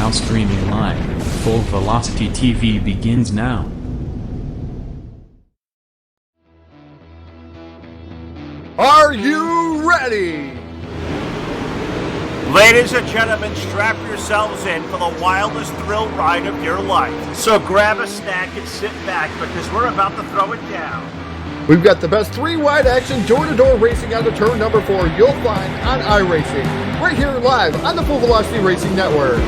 now streaming live. Full Velocity TV begins now. Are you ready? Ladies and gentlemen, strap yourselves in for the wildest thrill ride of your life. So grab a snack and sit back because we're about to throw it down. We've got the best three-wide action door-to-door racing on the turn number 4 you'll find on iRacing, right here live on the Full Velocity Racing Network.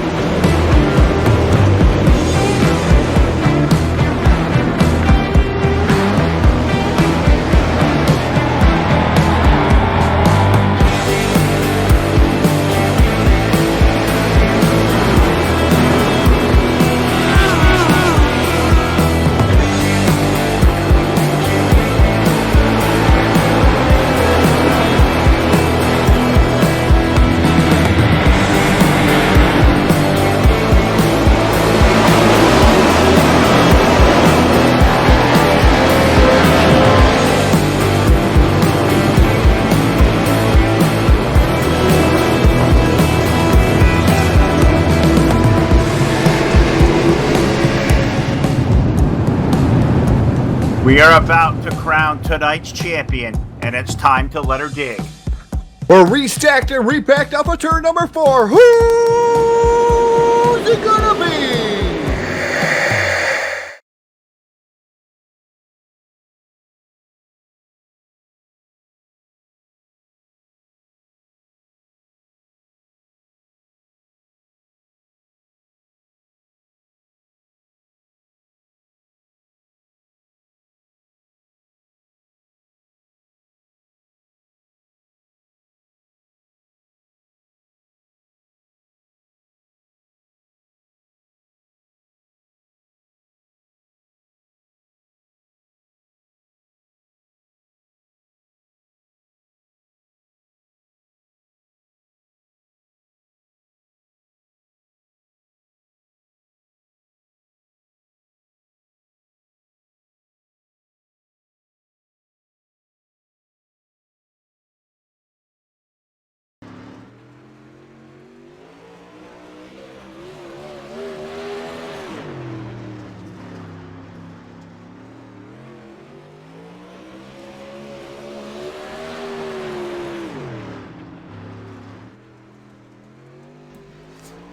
We are about to crown tonight's champion, and it's time to let her dig. We're restacked and repacked off of turn number 4. Who's it gonna be?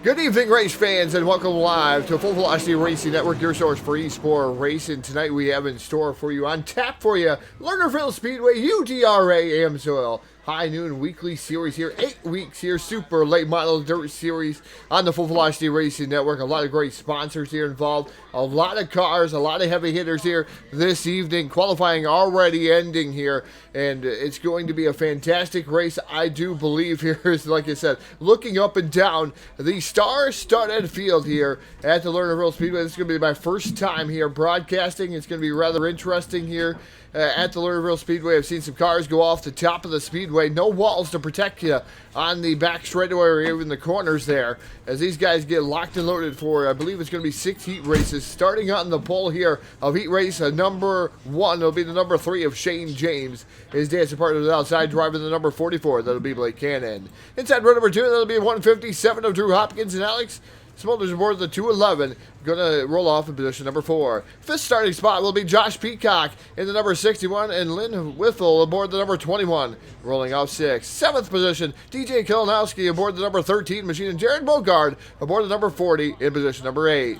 Good evening, race fans, and welcome live to Full Velocity Racing Network, your source for eSport racing. Tonight we have in store for you, on tap for you, Lernerville Speedway, UDRA AMSOIL High Noon Weekly Series here, 8 weeks here, super late model dirt series on the Full Velocity Racing Network. A lot of great sponsors here involved, a lot of cars, a lot of heavy hitters here this evening. Qualifying already ending here, and it's going to be a fantastic race, I do believe. Here is, like I said, looking up and down the star-studded field here at the Lernerville Speedway. This is going to be my first time here broadcasting. It's going to be rather interesting here at the Lernerville Speedway. I've seen some cars go off the top of the speedway. No walls to protect you on the back straightaway or even the corners there, as these guys get locked and loaded for, I believe it's going to be 6 heat races. Starting on the pole here of heat race number 1, it'll be the number 3 of Shane James. His dancing partner is outside, driving the number 44. That'll be Blake Cannon. Inside row number 2, that'll be 157 of Drew Hopkins and Alex Smulders aboard the 211, going to roll off in position number 4. Fifth starting spot will be Josh Peacock in the number 61, and Lynn Whiffle aboard the number 21, rolling off 6th. Seventh position, DJ Kalinowski aboard the number 13 machine, and Jared Bogard aboard the number 40 in position number 8.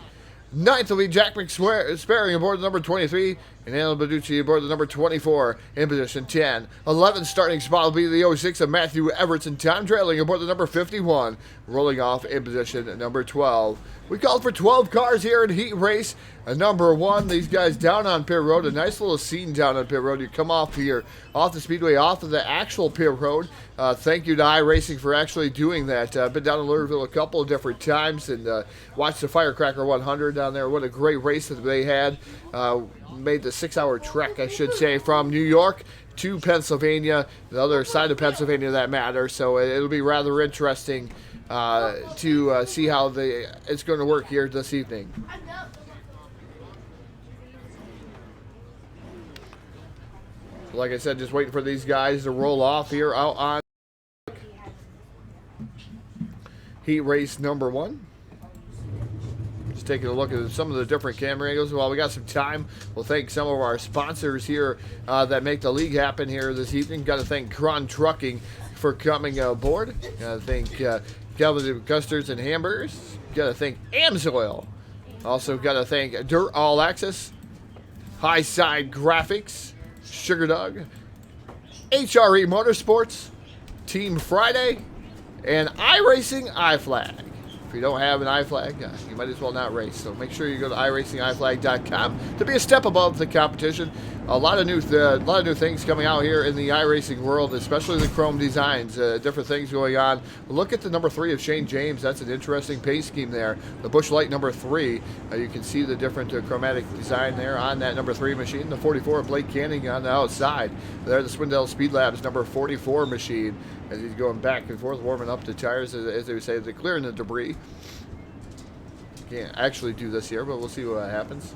Ninth will be Jack McSparing aboard the number 23, and Alan Baducci aboard the number 24 in position 10. 11th starting spot will be the 06 of Matthew Everett, and Tom Trailing aboard the number 51, rolling off in position number 12. We called for 12 cars here in heat race number 1. These guys down on pit road, a nice little scene down on pit road. You come off here, off the speedway, off of the actual pit road. Thank you to iRacing for actually doing that. I've been down in Lernerville a couple of different times and watched the Firecracker 100 down there. What a great race that they had. Made the 6-hour trek, I should say, from New York to Pennsylvania, the other side of Pennsylvania that matters. So it'll be rather interesting to see how it's going to work here this evening. Like I said, just waiting for these guys to roll off here out on heat race number 1. taking a look at some of the different camera angles. While we got some time, we'll thank some of our sponsors here that make the league happen here this evening. Got to thank Cron Trucking for coming aboard. Got to thank Calvin Custards and Hamburgers. Got to thank Amsoil. Also got to thank Dirt All Access, High Side Graphics, Sugar Dog, HRE Motorsports, Team Friday, and iRacing iFlag. If you don't have an iFlag, you might as well not race. So make sure you go to iRacingIFlag.com to be a step above the competition. A lot of new things coming out here in the iRacing world, especially the chrome designs, different things going on. Look at the number 3 of Shane James. That's an interesting pace scheme there. The Busch Light number 3. You can see the different chromatic design there on that number 3 machine. The 44 of Blake Canning on the outside. There, the Swindell Speed Labs number 44 machine. As he's going back and forth, warming up the tires, as they would say, they're clearing the debris. Can't actually do this here, but we'll see what happens.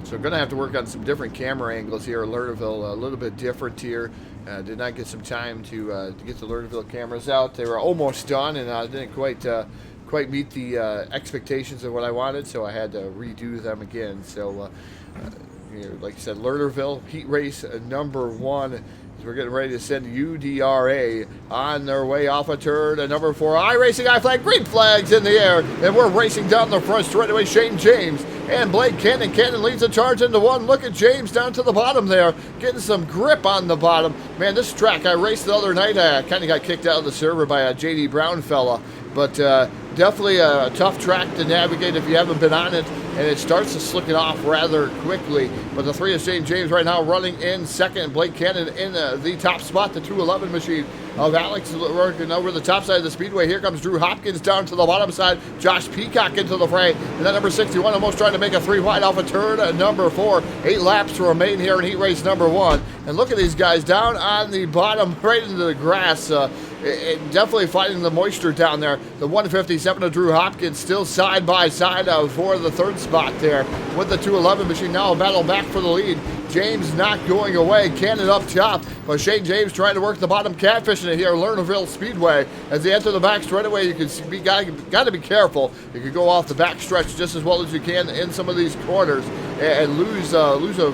So going to have to work on some different camera angles here at Lernerville, a little bit different here. Did not get some time to get the Lernerville cameras out. They were almost done, and didn't quite meet the expectations of what I wanted, so I had to redo them again. So, like I said, Lernerville heat race number 1. We're getting ready to send UDRA on their way off a turn. And number 4, iRacing iFlag, green flags in the air. And we're racing down the front straightaway. Shane James and Blake Cannon. Cannon leads the charge into 1. Look at James down to the bottom there, getting some grip on the bottom. Man, this track I raced the other night, I kind of got kicked out of the server by a JD Brown fella. But definitely a tough track to navigate if you haven't been on it, and it starts to slick it off rather quickly. But the 3 of Shane James right now running in second. Blake Cannon in the top spot, the 211 machine of Alex working over the top side of the Speedway. Here comes Drew Hopkins down to the bottom side. Josh Peacock into the fray. And that number 61 almost trying to make a 3 wide off a turn. Number 4, 8 laps to remain here in heat race number 1. And look at these guys down on the bottom, right into the grass. Definitely fighting the moisture down there. The 157 of Drew Hopkins still side by side for the 3rd spot there with the 211 machine. Now a battle back for the lead. James not going away. Cannon up top, but Shane James trying to work the bottom, catfishing it here. Lernerville Speedway as they enter the back straightaway. You can be got to be careful. You can go off the back stretch just as well as you can in some of these corners and lose a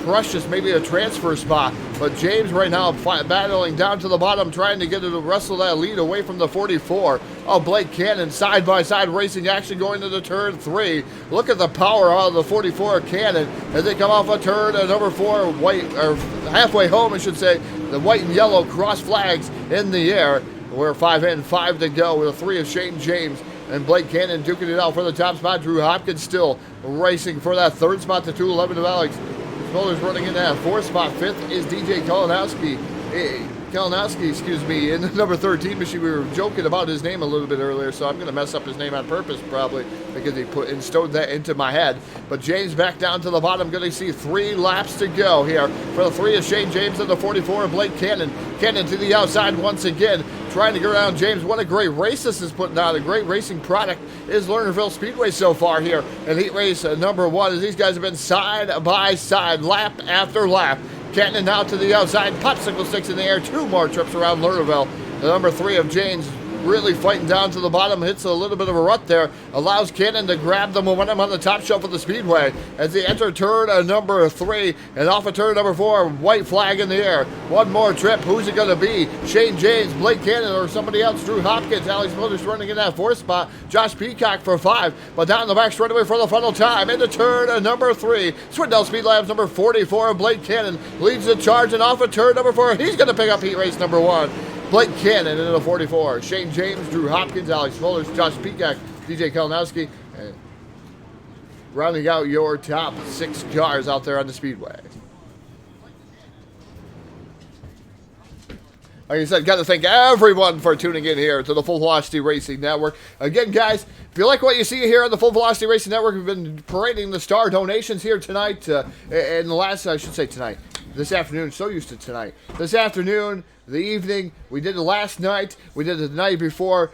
precious, maybe a transfer spot. But James right now battling down to the bottom, trying to get to wrestle that lead away from the 44. Oh, Blake Cannon side by side racing action going into turn 3. Look at the power out of the 44 Cannon as they come off a turn at number 4, white, or halfway home, I should say. The white and yellow cross flags in the air. We're 5 in, 5 to go with a 3 of Shane James and Blake Cannon duking it out for the top spot. Drew Hopkins still racing for that 3rd spot, the 211 of Alex Muller's running in that 4th spot. 5th is DJ Kalinowski. Excuse me, in the number 13 machine. We were joking about his name a little bit earlier, so I'm going to mess up his name on purpose probably because he instilled that into my head. But James back down to the bottom. Going to see 3 laps to go here for the 3 of Shane James and the 44 of Blake Cannon. Cannon to the outside once again, trying to get around James. What a great race this is putting on. A great racing product is Lernerville Speedway so far here in heat race number 1, as these guys have been side by side, lap after lap. Cannon now to the outside, popsicle sticks in the air, 2 more trips around Lernerville. The number 3 of James really fighting down to the bottom, hits a little bit of a rut there, allows Cannon to grab the momentum on the top shelf of the Speedway as they enter turn number 3, and off of turn number 4, white flag in the air. 1 more trip, who's it going to be? Shane James, Blake Cannon, or somebody else? Drew Hopkins, Alex Motors running in that 4th spot, Josh Peacock for 5, but down the back straightaway for the final time, into turn number 3, Swindell Speed Labs number 44, Blake Cannon leads the charge, and off of turn number 4, he's going to pick up heat race number 1. Blake Cannon into the 44. Shane James, Drew Hopkins, Alex Mullers, Josh Peacock, DJ Kalinowski, and rounding out your top 6 cars out there on the Speedway. Like I said, got to thank everyone for tuning in here to the Full Velocity Racing Network. Again, guys, if you like what you see here on the Full Velocity Racing Network, we've been parading the star donations here tonight, and the last, I should say tonight, this afternoon, so used to tonight. This afternoon, the evening, we did it last night, we did it the night before.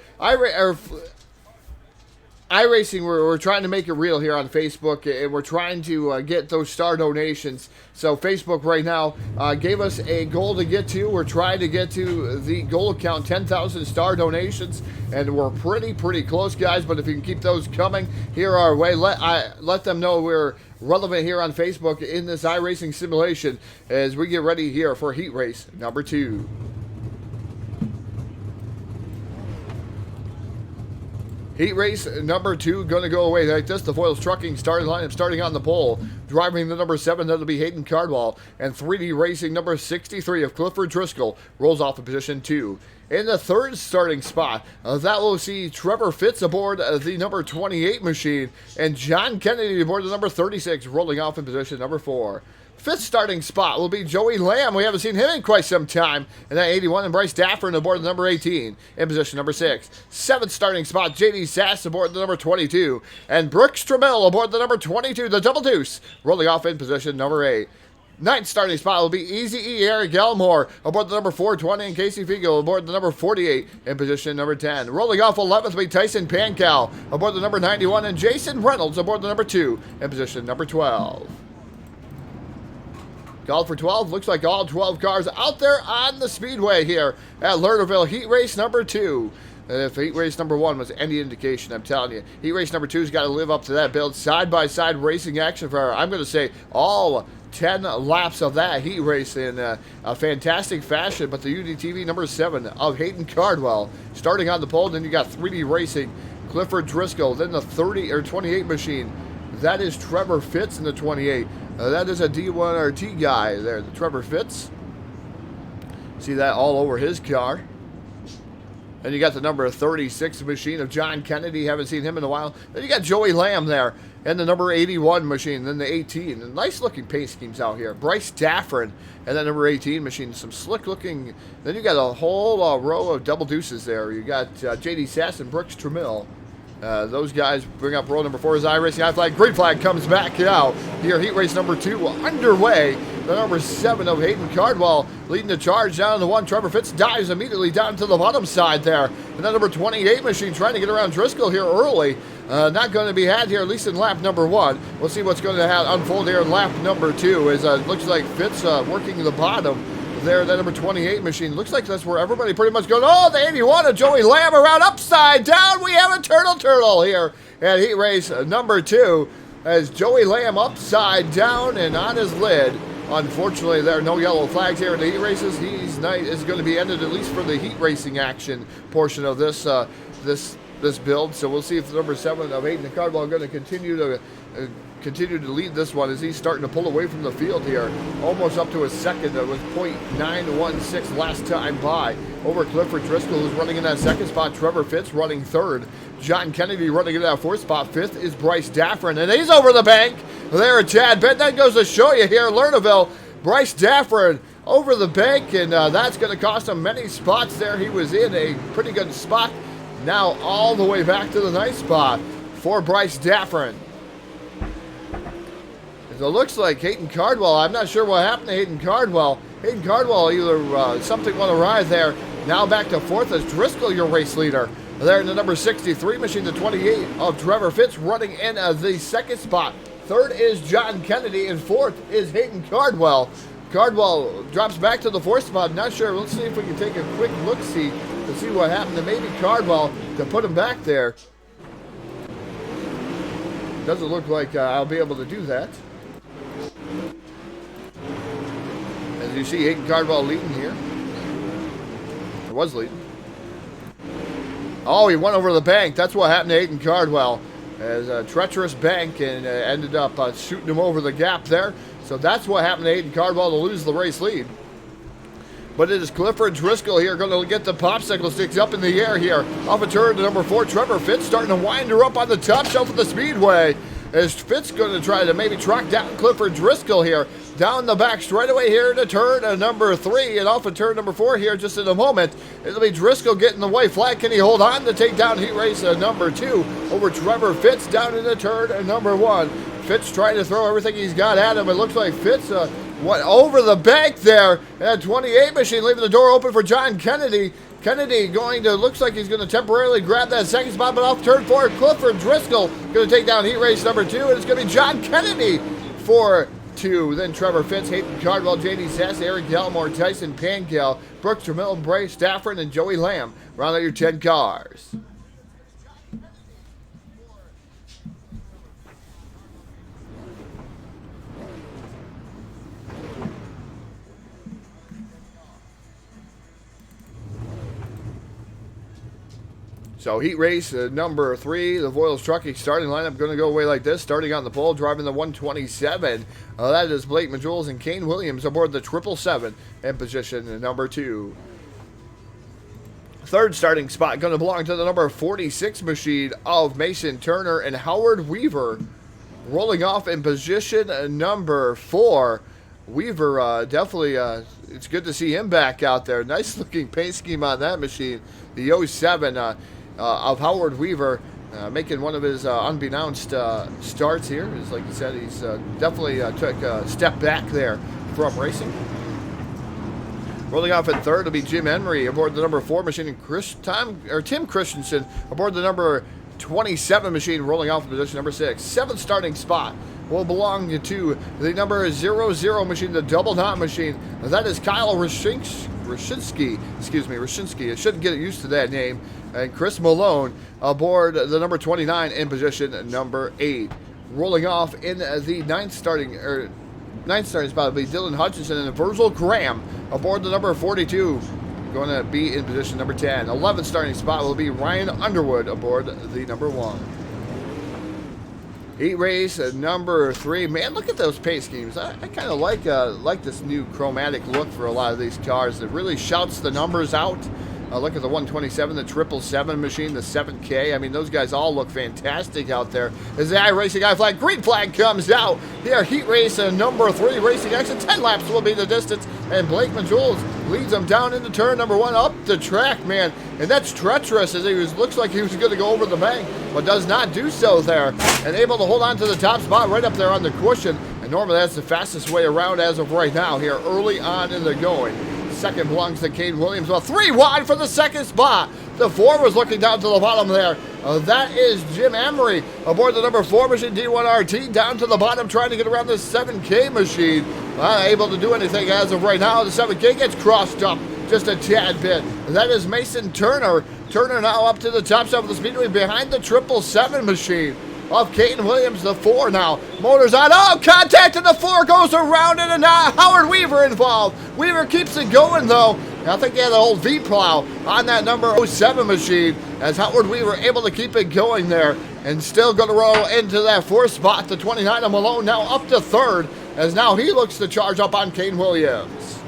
iRacing, we're trying to make it real here on Facebook, and we're trying to get those star donations. So Facebook right now gave us a goal to get to. We're trying to get to the goal account, 10,000 star donations, and we're pretty close, guys. But if you can keep those coming here our way, let them know we're relevant here on Facebook in this iRacing simulation as we get ready here for heat race number 2. Heat race number 2 going to go away like this. The Foils Trucking starting lineup starting on the pole. Driving the number 7, that'll be Hayden Cardwell. And 3D Racing number 63 of Clifford Driscoll rolls off in position 2. In the third starting spot, that will see Trevor Fitz aboard the number 28 machine. And John Kennedy aboard the number 36, rolling off in position number 4. Fifth starting spot will be Joey Lamb. We haven't seen him in quite some time. And that 81, and Bryce Daffern aboard the number 18 in position number 6. Seventh starting spot, JD Sass aboard the number 22. And Brooks Trammell aboard the number 22, the Double Deuce, rolling off in position number 8. Ninth starting spot will be Easy E. Eric Elmore aboard the number 420, and Casey Figo aboard the number 48 in position number 10. Rolling off 11th will be Tyson Pankow aboard the number 91, and Jason Reynolds aboard the number 2 in position number 12. Called for 12. Looks like all 12 cars out there on the Speedway here at Lernerville. Heat race number 2. If heat race number 1 was any indication, I'm telling you, heat race number 2's got to live up to that build. Side-by-side racing action for, I'm going to say, all 10 laps of that heat race in a fantastic fashion. But the UDTV number 7 of Hayden Cardwell starting on the pole. Then you got 3D Racing, Clifford Driscoll. Then the 28 machine. That is Trevor Fitz in the 28. That is a D1RT guy there, the Trevor Fitz. See that all over his car. Then you got the number 36 machine of John Kennedy. Haven't seen him in a while. Then you got Joey Lamb there. And the number 81 machine. Then the 18. And nice looking paint schemes out here. Bryce Daffern. And that number 18 machine. Some slick looking. Then you got a whole row of double deuces there. You got JD Sass and Brooks Trammell. Those guys bring up row number 4 as iRacing high flag. Green flag comes back out. Here, heat race number 2 underway. The number 7 of Hayden Cardwell leading the charge down to 1. Trevor Fitz dives immediately down to the bottom side there. And that number 28 machine trying to get around Driscoll here early. Not going to be had here, at least in lap number 1. We'll see what's going to unfold here in lap number 2. As it looks like Fitz working the bottom. There, that number 28 machine. Looks like that's where everybody pretty much goes. Oh, the 81 of Joey Lamb around upside down. We have a turtle here at heat race number 2 as Joey Lamb upside down and on his lid. Unfortunately, there are no yellow flags here in the heat races. His night is going to be ended, at least for the heat racing action portion of this this build. So we'll see if the number 7 of Hayden Cardwell are going to continue to lead this one as he's starting to pull away from the field here. Almost up to a second with .916 last time by. Over Clifford Driscoll, who's running in that second spot. Trevor Fitz running third. John Kennedy running in that fourth spot. Fifth is Bryce Daffern, and he's over the bank. There, Chad Bent. That goes to show you here, Lernerville. Bryce Daffern over the bank, and that's going to cost him many spots there. He was in a pretty good spot. Now all the way back to the nice spot for Bryce Daffern. It looks like Hayden Cardwell, I'm not sure what happened to Hayden Cardwell. Hayden Cardwell either something went awry there. Now back to 4th as Driscoll, your race leader. There in the number 63 machine, the 28 of Trevor Fitz running in the 2nd spot. 3rd is John Kennedy, and 4th is Hayden Cardwell. Cardwell drops back to the 4th spot. Not sure. Let's see if we can take a quick look-see to see what happened to maybe Cardwell to put him back there. Doesn't look like I'll be able to do that. As you see, Hayden Cardwell leading here. Or was leading. Oh, he went over the bank. That's what happened to Hayden Cardwell. As a treacherous bank and ended up shooting him over the gap there. So that's what happened to Hayden Cardwell to lose the race lead. But it is Clifford Driscoll here going to get the popsicle sticks up in the air here. Off a turn to number 4, Trevor Fitz starting to wind her up on the top shelf of the Speedway. As Fitz going to try to maybe track down Clifford Driscoll here. Down the back straightaway here to turn number 3. And off of turn number 4 here just in a moment. It'll be Driscoll getting the white flag. Can he hold on to take down heat race number 2 over Trevor Fitz down into turn number 1. Fitz trying to throw everything he's got at him. It looks like Fitz What over the bank there. And 28 machine leaving the door open for John Kennedy. Kennedy going to, looks like he's going to temporarily grab that second spot, but off turn 4, Clifford Driscoll going to take down heat race number 2, and it's going to be John Kennedy for 2. Then Trevor Fitz, Hayden Cardwell, J.D. Sass, Eric Gallimore, Tyson Pancal, Brooks Tramill, Bray Stafford, and Joey Lamb. Round out your 10 cars. So heat race number 3, the Voiles Trucking starting lineup going to go away like this. Starting on the pole, driving the 127. That is Blake Majules and Kane Williams aboard the 777 in position number 2. Third starting spot going to belong to the number 46 machine of Mason Turner and Howard Weaver. Rolling off in position number 4. Weaver, definitely, it's good to see him back out there. Nice looking paint scheme on that machine. The 07 of Howard Weaver, making one of his unbeknownst starts here. As like you said, he's definitely took a step back there from racing. Rolling off in third will be Jim Emery aboard the number 4 machine, and Tim Christensen aboard the number 27 machine, rolling off in position number 6. Seventh starting spot will belong to the number 00 machine, the double knot machine. That is Kyle Rashinsky. I shouldn't get used to that name. And Chris Malone aboard the number 29 in position number 8. Rolling off in the ninth starting spot will be Dylan Hutchinson and Virgil Graham aboard the number 42. Going to be in position number 10. 11th starting spot will be Ryan Underwood aboard the number 1. Heat race number 3. Man, look at those paint schemes. I kind of like this new chromatic look for a lot of these cars. It really shouts the numbers out. Look at the 127, the 777 machine, the 7K. I mean, those guys all look fantastic out there. As the iRacing I flag, green flag comes out. Here, heat race number 3, racing exit. 10 laps will be the distance. And Blake Majules leads them down into turn number 1 up the track, man. And that's treacherous, as looks like he was going to go over the bank, but does not do so there. And able to hold on to the top spot right up there on the cushion. And normally that's the fastest way around as of right now here early on in the going. Second belongs to Kane Williams. Well, 3 wide for the second spot. The 4 was looking down to the bottom there. That is Jim Emery aboard the number 4 machine, D1RT, down to the bottom, trying to get around the 7K machine. Not able to do anything as of right now. The 7K gets crossed up just a tad bit. That is Mason Turner. Turner now up to the top side of the Speedway behind the 777 machine of Caden Williams, the 4 now. Motors on. Oh, contact, and the 4 goes around it, and now Howard Weaver involved. Weaver keeps it going, though. I think he had an old V-plow on that number 07 machine, as Howard Weaver able to keep it going there, and still going to roll into that 4th spot. The 29 of Malone now up to 3rd, as now he looks to charge up on Caden Williams.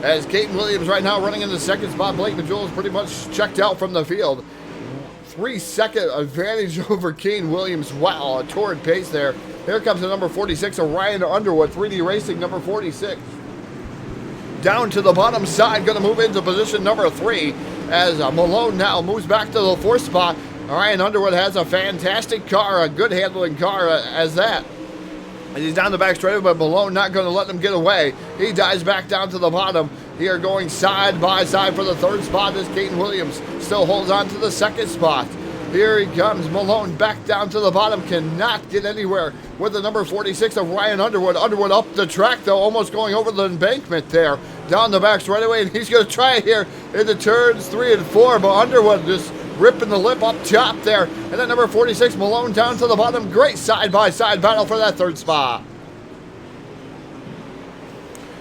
As Caden Williams right now running in the 2nd spot, Blake Majules pretty much checked out from the field. 3-second advantage over Kane Williams. Wow, a torrid pace there. Here comes the number 46 of Ryan Underwood, 3D Racing, number 46. Down to the bottom side, going to move into position number 3 as Malone now moves back to the 4th spot. Ryan Underwood has a fantastic car, a good handling car as that. And he's down the back straight, but Malone not going to let them get away. He dives back down to the bottom. Here going side by side for the 3rd spot is Caden Williams. Still holds on to the 2nd spot. Here he comes. Malone back down to the bottom. Cannot get anywhere with the number 46 of Ryan Underwood. Underwood up the track, though, almost going over the embankment there. Down the back straightaway, and he's going to try it here in the turns 3 and 4, but Underwood just ripping the lip up top there. And then number 46, Malone down to the bottom. Great side-by-side battle for that 3rd spot.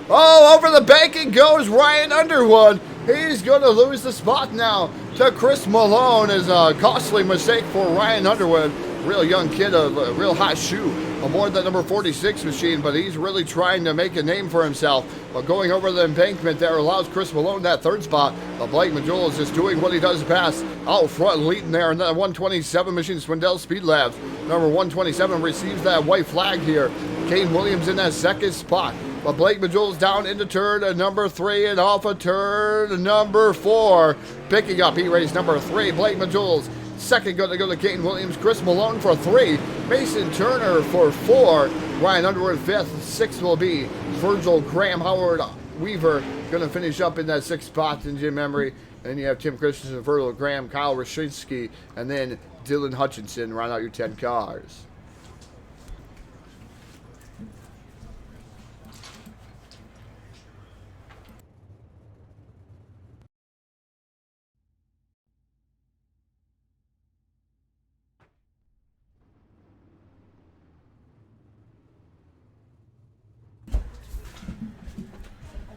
Oh, over the banking goes Ryan Underwood. He's going to lose the spot now to Chris Malone. Is a costly mistake for Ryan Underwood. Real young kid, a real hot shoe aboard that number 46 machine, but he's really trying to make a name for himself. But going over the embankment there allows Chris Malone that 3rd spot. But Blake Majules is just doing what he does best. Out front leading there in that 127 machine, Swindell Speed Labs. Number 127 receives that white flag here. Kane Williams in that 2nd spot. But Blake Majules down into turn number 3 and off of turn number 4. Picking up heat race number 3. Blake Majules Second going to go to Kane Williams. Chris Malone for 3. Mason Turner for 4. Ryan Underwood 5th. 6th will be Virgil Graham. Howard Weaver going to finish up in that 6th spot in Jim Emery. And then you have Tim Christensen, Virgil Graham, Kyle Rashinsky, and then Dylan Hutchinson round out your 10 cars.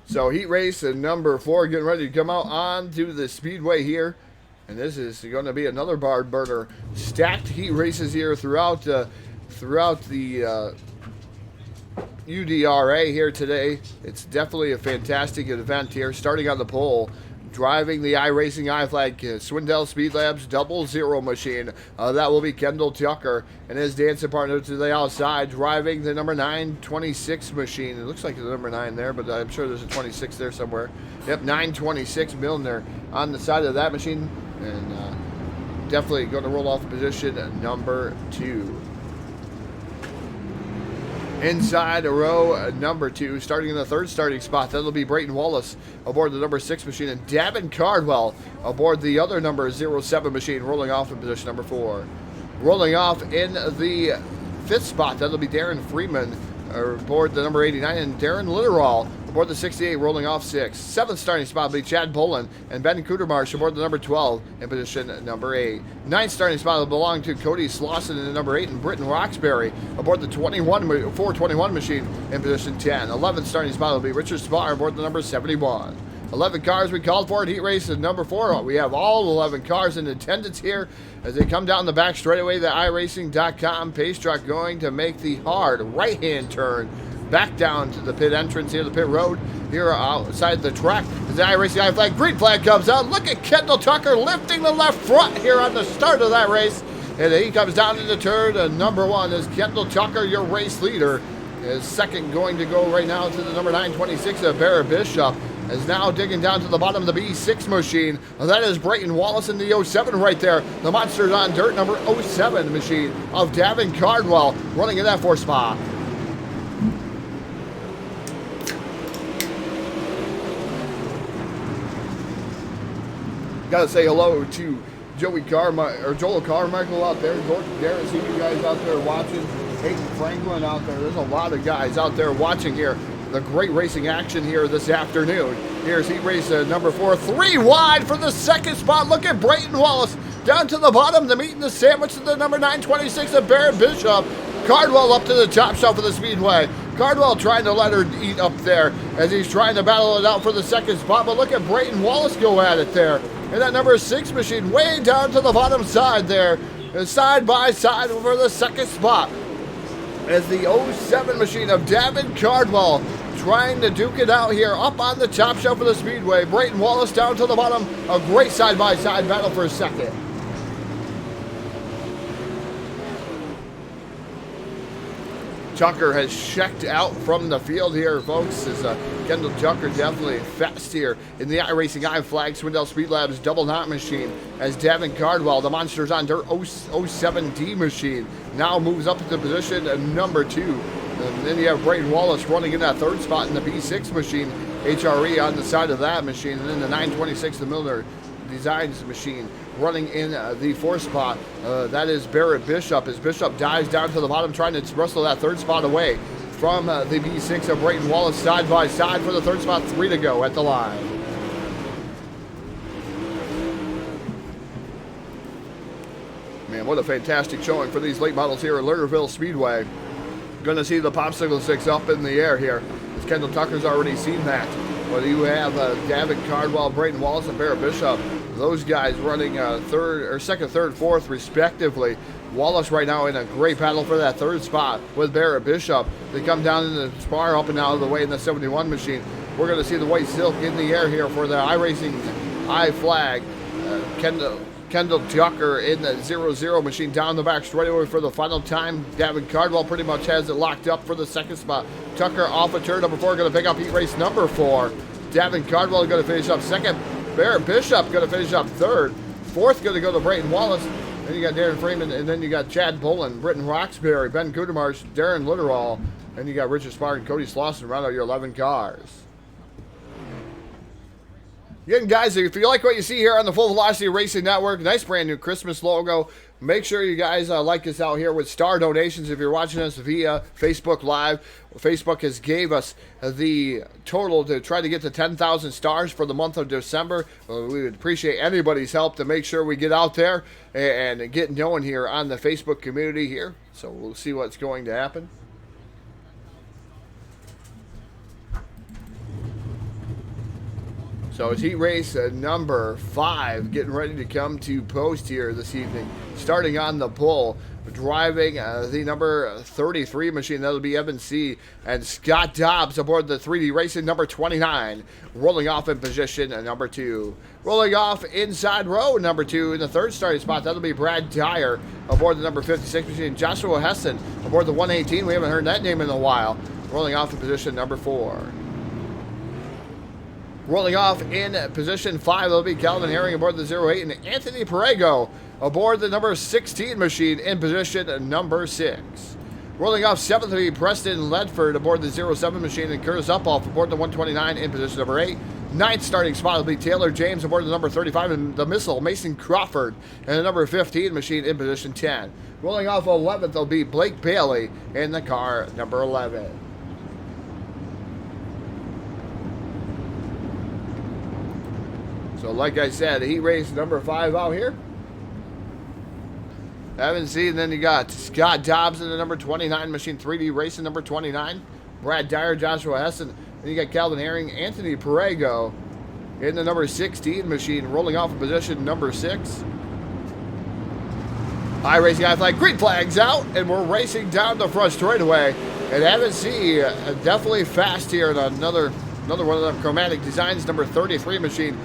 So heat race number 4 getting ready to come out onto the Speedway here. And this is going to be another barn burner. Stacked heat races here throughout the UDRA here today. It's definitely a fantastic event here. Starting on the pole, driving the iRacing iFlag Swindell Speed Labs 00 machine. That will be Kendall Tucker and his dancing partner to the outside, driving the number 926 machine. It looks like the number 9 there, but I'm sure there's a 26 there somewhere. Yep, 926 Milner on the side of that machine, and definitely going to roll off position number 2. Inside row number 2, starting in the 3rd starting spot, that'll be Brayton Wallace aboard the number 6 machine, and Davin Cardwell aboard the other number 07 machine, rolling off in position number 4. Rolling off in the 5th spot, that'll be Darren Freeman aboard the number 89, and Darren Litterall aboard the 68, rolling off 6th. 7th starting spot will be Chad Bolin and Ben Kudermarsh aboard the number 12 in position number 8. 9th starting spot will belong to Cody Slauson in the number 8, and Britton Roxbury aboard the 421 machine in position 10. 11th starting spot will be Richard Spar aboard the number 71. 11 cars we called for at heat race at number 4. We have all 11 cars in attendance here as they come down the back straightaway. The iRacing.com pace truck going to make the hard right-hand turn back down to the pit entrance here, the pit road here outside the track. As the iRacing iFlag green flag comes out, look at Kendall Tucker lifting the left front here on the start of that race. And he comes down into turn number 1 as Kendall Tucker, your race leader, is second going to go right now to the number 926 of Barrett Bishop. Is now digging down to the bottom of the B6 machine. That is Brayton Wallace in the 07 right there. The Monsters on Dirt number 07 machine of Davin Cardwell running in that 4th spot. Gotta say hello to Joel Carmichael out there. Garrett, see you guys out there watching. Hayden Franklin out there. There's a lot of guys out there watching here. The great racing action here this afternoon. Here's heat race number 4, 3 wide for the 2nd spot. Look at Brayton Wallace down to the bottom. The meat and the sandwich to the number 926 of Barrett Bishop. Cardwell up to the top shelf of the Speedway. Cardwell trying to let her eat up there as he's trying to battle it out for the 2nd spot. But look at Brayton Wallace go at it there. And that number 6 machine way down to the bottom side there. Side by side for the 2nd spot. As the 07 machine of Davin Cardwell trying to duke it out here up on the top shelf of the Speedway. Brayton Wallace down to the bottom. A great side-by-side battle for a second. Tucker has checked out from the field here, folks. As Kendall Tucker definitely fast here in the iRacing iFlag Swindell Speed Labs double knot machine. As Davin Cardwell, the Monsters on Dirt 07D machine, now moves up into position number 2. And then you have Brayton Wallace running in that 3rd spot in the B6 machine. HRE on the side of that machine. And then the 926, the Milner Designs machine, running in the 4th spot. That is Barrett Bishop, as Bishop dives down to the bottom trying to wrestle that 3rd spot away from the B6 of Brayton Wallace side by side for the 3rd spot. 3 to go at the line. Man, what a fantastic showing for these late models here at Lernerville Speedway. Going to see the popsicle sticks up in the air here, as Kendall Tucker's already seen that. But you have Davin Cardwell, Brayton Wallace, and Barrett Bishop. Those guys running 2nd, 3rd, 4th, respectively. Wallace right now in a great battle for that 3rd spot with Barrett Bishop. They come down in the spar up and out of the way in the 71 machine. We're going to see the white silk in the air here for the iRacing iFlag. Kendall Tucker in the 00 machine down the back straightaway for the final time. Davin Cardwell pretty much has it locked up for the 2nd spot. Tucker off of turn number 4, going to pick up heat race number 4. Davin Cardwell going to finish up 2nd. Barrett Bishop going to finish up 3rd. 4th going to go to Brayton Wallace. Then you got Darren Freeman, and then you got Chad Bolin, Britton Roxbury, Ben Kudermarsh, Darren Litterall, and you got Richard Spark and Cody Slauson round out your 11 cars. Again, guys, if you like what you see here on the Full Velocity Racing Network, nice brand new Christmas logo. Make sure you guys like us out here with star donations if you're watching us via Facebook Live. Facebook has gave us the total to try to get to 10,000 stars for the month of December. We would appreciate anybody's help to make sure we get out there and get known here on the Facebook community here. So we'll see what's going to happen. So it's heat race number 5 getting ready to come to post here this evening. Starting on the pole, driving the number 33 machine. That'll be Evan C. And Scott Dobbs aboard the 3D Racing number 29. Rolling off in position number 2. Rolling off inside row number 2 in the third starting spot. That'll be Brad Dyer aboard the number 56 machine. Joshua Hessen aboard the 118. We haven't heard that name in a while. Rolling off in position number 4. Rolling off in position 5, that'll be Calvin Herring aboard the 08, and Anthony Perego aboard the number 16 machine in position number 6. Rolling off 7th will be Preston Ledford aboard the 07 machine, and Curtis Uphoff aboard the 129 in position number 8. 9th starting spot will be Taylor James aboard the number 35, and the missile, Mason Crawford, and the number 15 machine in position 10. Rolling off 11th will be Blake Bailey in the car number 11. So like I said, heat race number 5 out here. Haven't seen, then you got Scott Dobbs in the number 29 machine, 3D Racing number 29. Brad Dyer, Joshua Hessen. Then you got Calvin Herring, Anthony Perego in the number 16 machine, rolling off in position number 6. High racing guy flag, green flag's out, and we're racing down the front straightaway. And haven't seen definitely fast here in another one of them chromatic designs, number 33 machine.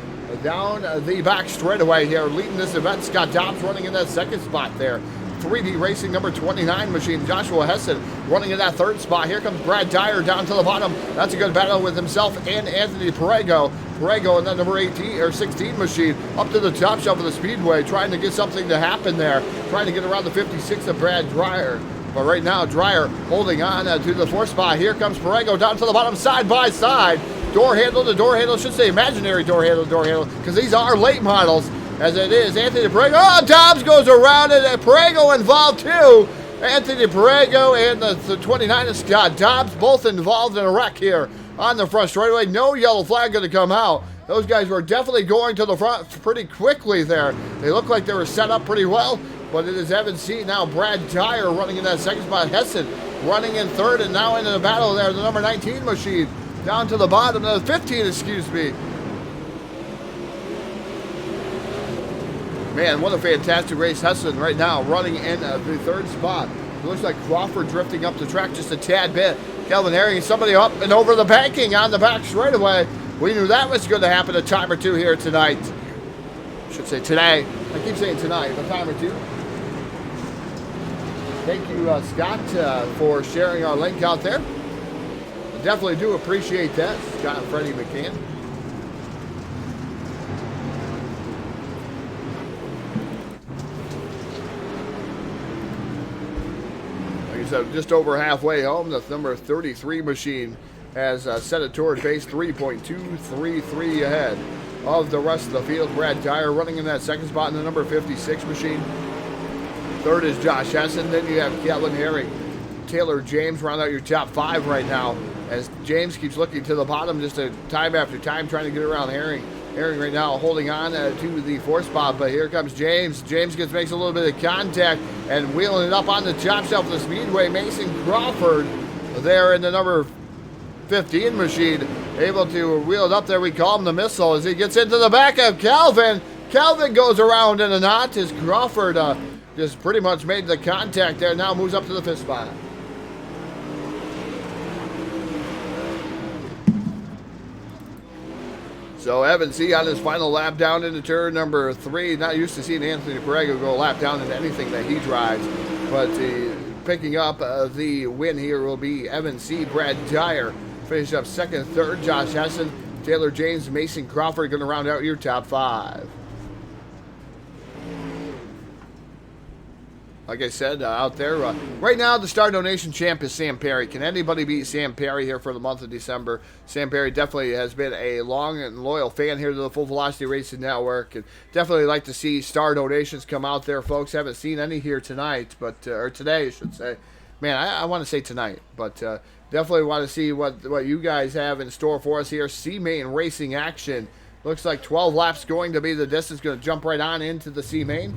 Down the back straightaway here, leading this event. Scott Dobbs running in that second spot there. 3D Racing number 29 machine, Joshua Hessen running in that third spot. Here comes Brad Dyer down to the bottom. That's a good battle with himself and Anthony Perego. Perego in that number 18 or 16 machine up to the top shelf of the Speedway, trying to get something to happen there. Trying to get around the 56 of Brad Dyer. But right now, Dreyer holding on to the 4th spot. Here comes Perego down to the bottom, side by side. Door handle to door handle, should say imaginary door handle to door handle, because these are late models, as it is. Anthony Perego, oh, Dobbs goes around it, and Perego involved too. Anthony Perego and the 29 of Scott Dobbs both involved in a wreck here on the front straightaway. No yellow flag going to come out. Those guys were definitely going to the front pretty quickly there. They looked like they were set up pretty well, but it is Evan C. Now Brad Dyer running in that second spot. Hessen running in third, and now into the battle there, the number 19 machine. Down to the bottom, 15, excuse me. Man, what a fantastic race. Hessen right now running in the third spot. It looks like Crawford drifting up the track just a tad bit. Calvin Herring, somebody up and over the banking on the back straightaway. We knew that was going to happen a time or two here tonight. I should say today. I keep saying tonight, a time or two. Thank you, Scott, for sharing our link out there. Definitely do appreciate that, Scott and Freddie McCann. Like I said, just over halfway home, the number 33 machine has set it toward base 3.233 ahead of the rest of the field. Brad Dyer running in that second spot in the number 56 machine. Third is Josh Hessen. Then you have Calvin Herring. Taylor James round out your top 5 right now, as James keeps looking to the bottom just time after time, trying to get around Herring. Herring right now holding on to the 4th spot, but here comes James. James makes a little bit of contact and wheeling it up on the top shelf of the Speedway. Mason Crawford there in the number 15 machine, able to wheel it up there. We call him the missile as he gets into the back of Calvin. Calvin goes around in a knot as Crawford just pretty much made the contact there. Now moves up to the 5th spot. So Evan C. on his final lap down into turn number 3. Not used to seeing Anthony Perego go a lap down into anything that he drives. But picking up the win here will be Evan C. Brad Dyer. Finish up second, third, Josh Hessen. Taylor James, Mason Crawford going to round out your top 5. like I said, out there. Right now, the Star Donation champ is Sam Perry. Can anybody beat Sam Perry here for the month of December? Sam Perry definitely has been a long and loyal fan here to the Full Velocity Racing Network, and definitely like to see Star Donations come out there, folks. Haven't seen any here tonight, but or today, I should say. Man, I want to say tonight, but definitely want to see what you guys have in store for us here. C-Main Racing action. Looks like 12 laps going to be the distance. Going to jump right on into the C-Main.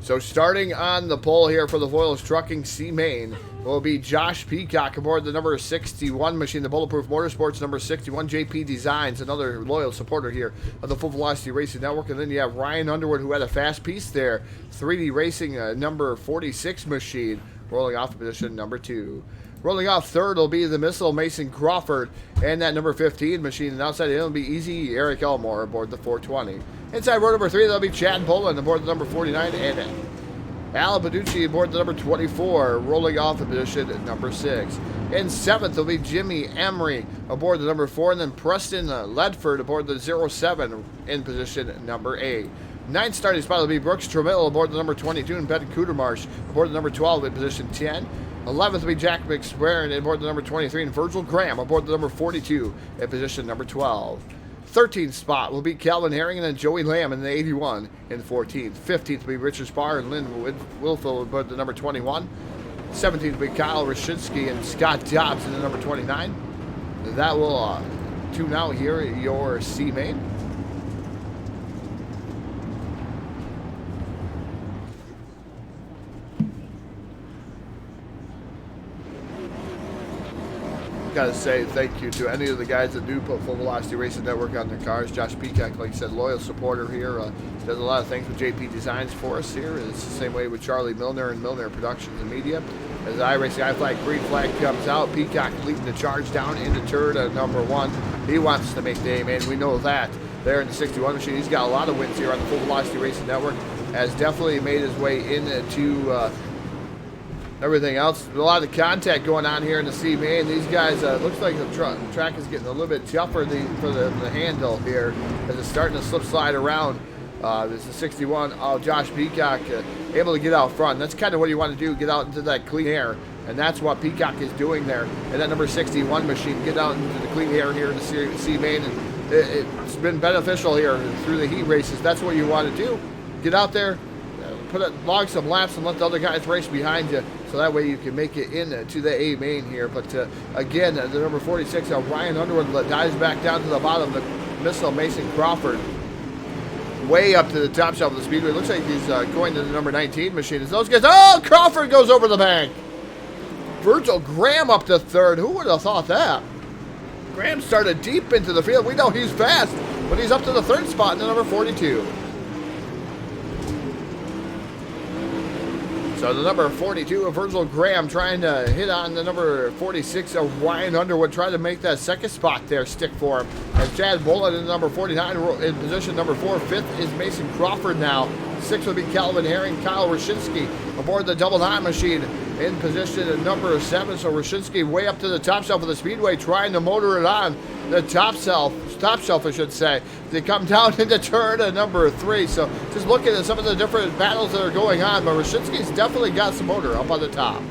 So starting on the pole here for the Voiles Trucking C-Main will be Josh Peacock aboard the number 61 machine, the Bulletproof Motorsports number 61, JP Designs, another loyal supporter here of the Full Velocity Racing Network. And then you have Ryan Underwood, who had a fast piece there, 3D Racing number 46 machine, rolling off position number 2. Rolling off third will be the Missile Mason Crawford and that number 15 machine. And outside it will be Easy Eric Elmore aboard the 420. Inside row number 3, that'll be Chad Boland aboard the number 49 and Al Paducci aboard the number 24, rolling off in position number 6. In 7th will be Jimmy Emery aboard the number 4, and then Preston Ledford aboard the 07 in position number 8. 9th starting spot will be Brooks Tramill aboard the number 22, and Ben Kudermarsh aboard the number 12 in position 10. 11th will be Jack McSwearing aboard the number 23, and Virgil Graham aboard the number 42 in position number 12. 13th spot will be Calvin Herring and then Joey Lamb in the 81 in 14th. 15th will be Richard Spar and Lynn Wilfield aboard the number 21. 17th will be Kyle Rashinsky and Scott Dobbs in the number 29. That will tune out here at your C-Main. Got to say thank you to any of the guys that do put Full Velocity Racing Network on their cars. Josh Peacock, like I said, loyal supporter here. Does a lot of things with JP Designs for us here. It's the same way with Charlie Milner and Milner Productions and Media. As the iRacing I-Flag green flag comes out, Peacock leading the charge down into turn number 1. He wants to make the A-Main. We know that. There in the 61 machine, he's got a lot of wins here on the Full Velocity Racing Network. Has definitely made his way into everything else. A lot of contact going on here in the C-Main. These guys, looks like the track is getting a little bit tougher for the handle here as it's starting to slip slide around. This is 61. Oh, Josh Peacock able to get out front. That's kind of what you want to do, get out into that clean air. And that's what Peacock is doing there. And that number 61 machine, get out into the clean air here in the C-Main. And it's been beneficial here through the heat races. That's what you want to do. Get out there, log some laps and let the other guys race behind you, so that way you can make it into the A-Main here. But again, the number 46, Ryan Underwood dives back down to the bottom. The Missile Mason Crawford way up to the top shelf of the Speedway. Looks like he's going to the number 19 machine. As those guys, oh, Crawford goes over the bank. Virgil Graham up to third. Who would have thought that? Graham started deep into the field. We know he's fast, but he's up to the third spot in the number 42. So the number 42 of Virgil Graham trying to hit on the number 46 of Ryan Underwood, trying to make that second spot there stick for him. As Chad Bullitt in number 49 in position number 4. 5th is Mason Crawford now. 6th would be Calvin Herring. Kyle Rashinsky aboard the double nine machine in position number 7. So Rashinsky way up to the top shelf of the Speedway, trying to motor it on the top shelf I should say. They come down into turn number 3. So just looking at some of the different battles that are going on, but Rashinsky's definitely got some motor up on the top.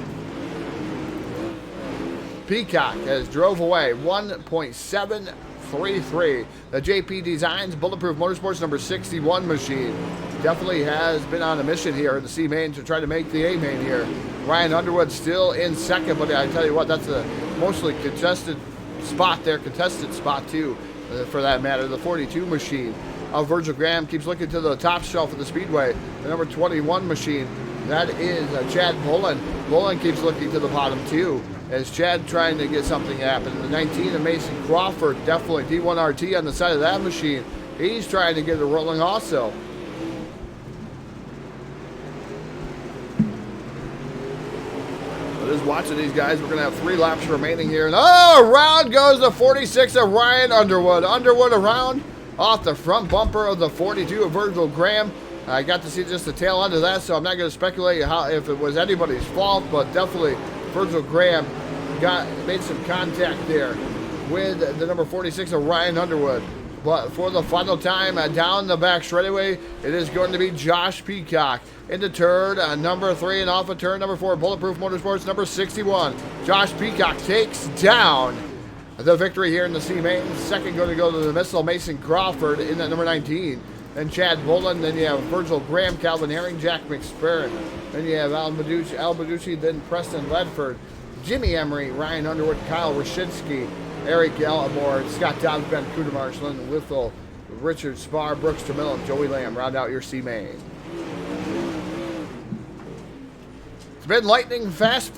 Peacock has drove away 1.733. The JP Designs Bulletproof Motorsports number 61 machine definitely has been on a mission here in the C-Main to try to make the A-Main here. Ryan Underwood still in second, but I tell you what, that's a mostly contested spot there, contested spot too, for that matter. The 42 machine of Virgil Graham keeps looking to the top shelf of the Speedway. The number 21 machine, that is Chad Boland. Boland keeps looking to the bottom too, as Chad trying to get something happen. The 19 of Mason Crawford, definitely D1RT on the side of that machine. He's trying to get it rolling also. Just watching these guys, we're going to have 3 laps remaining here. And oh, around goes the 46 of Ryan Underwood. Underwood around off the front bumper of the 42 of Virgil Graham. I got to see just the tail end of that, so I'm not going to speculate if it was anybody's fault, but definitely Virgil Graham made some contact there with the number 46 of Ryan Underwood. But for the final time, down the back straightaway, it is going to be Josh Peacock. Into turn number 3 and off of turn number 4, Bulletproof Motorsports number 61. Josh Peacock takes down the victory here in the C-Main. Second going to go to the Missile, Mason Crawford in that number 19. Then Chad Bolin, then you have Virgil Graham, Calvin Herring, Jack McSparron. Then you have Al Baducci, then Preston Ledford, Jimmy Emery, Ryan Underwood, Kyle Rashinsky, Eric Gallimore, Scott Dobbs, Ben Kudermarsh, Lyndon Withel, Richard Spar, Brooks Jamil, and Joey Lamb round out your C-Main. It's been lightning fast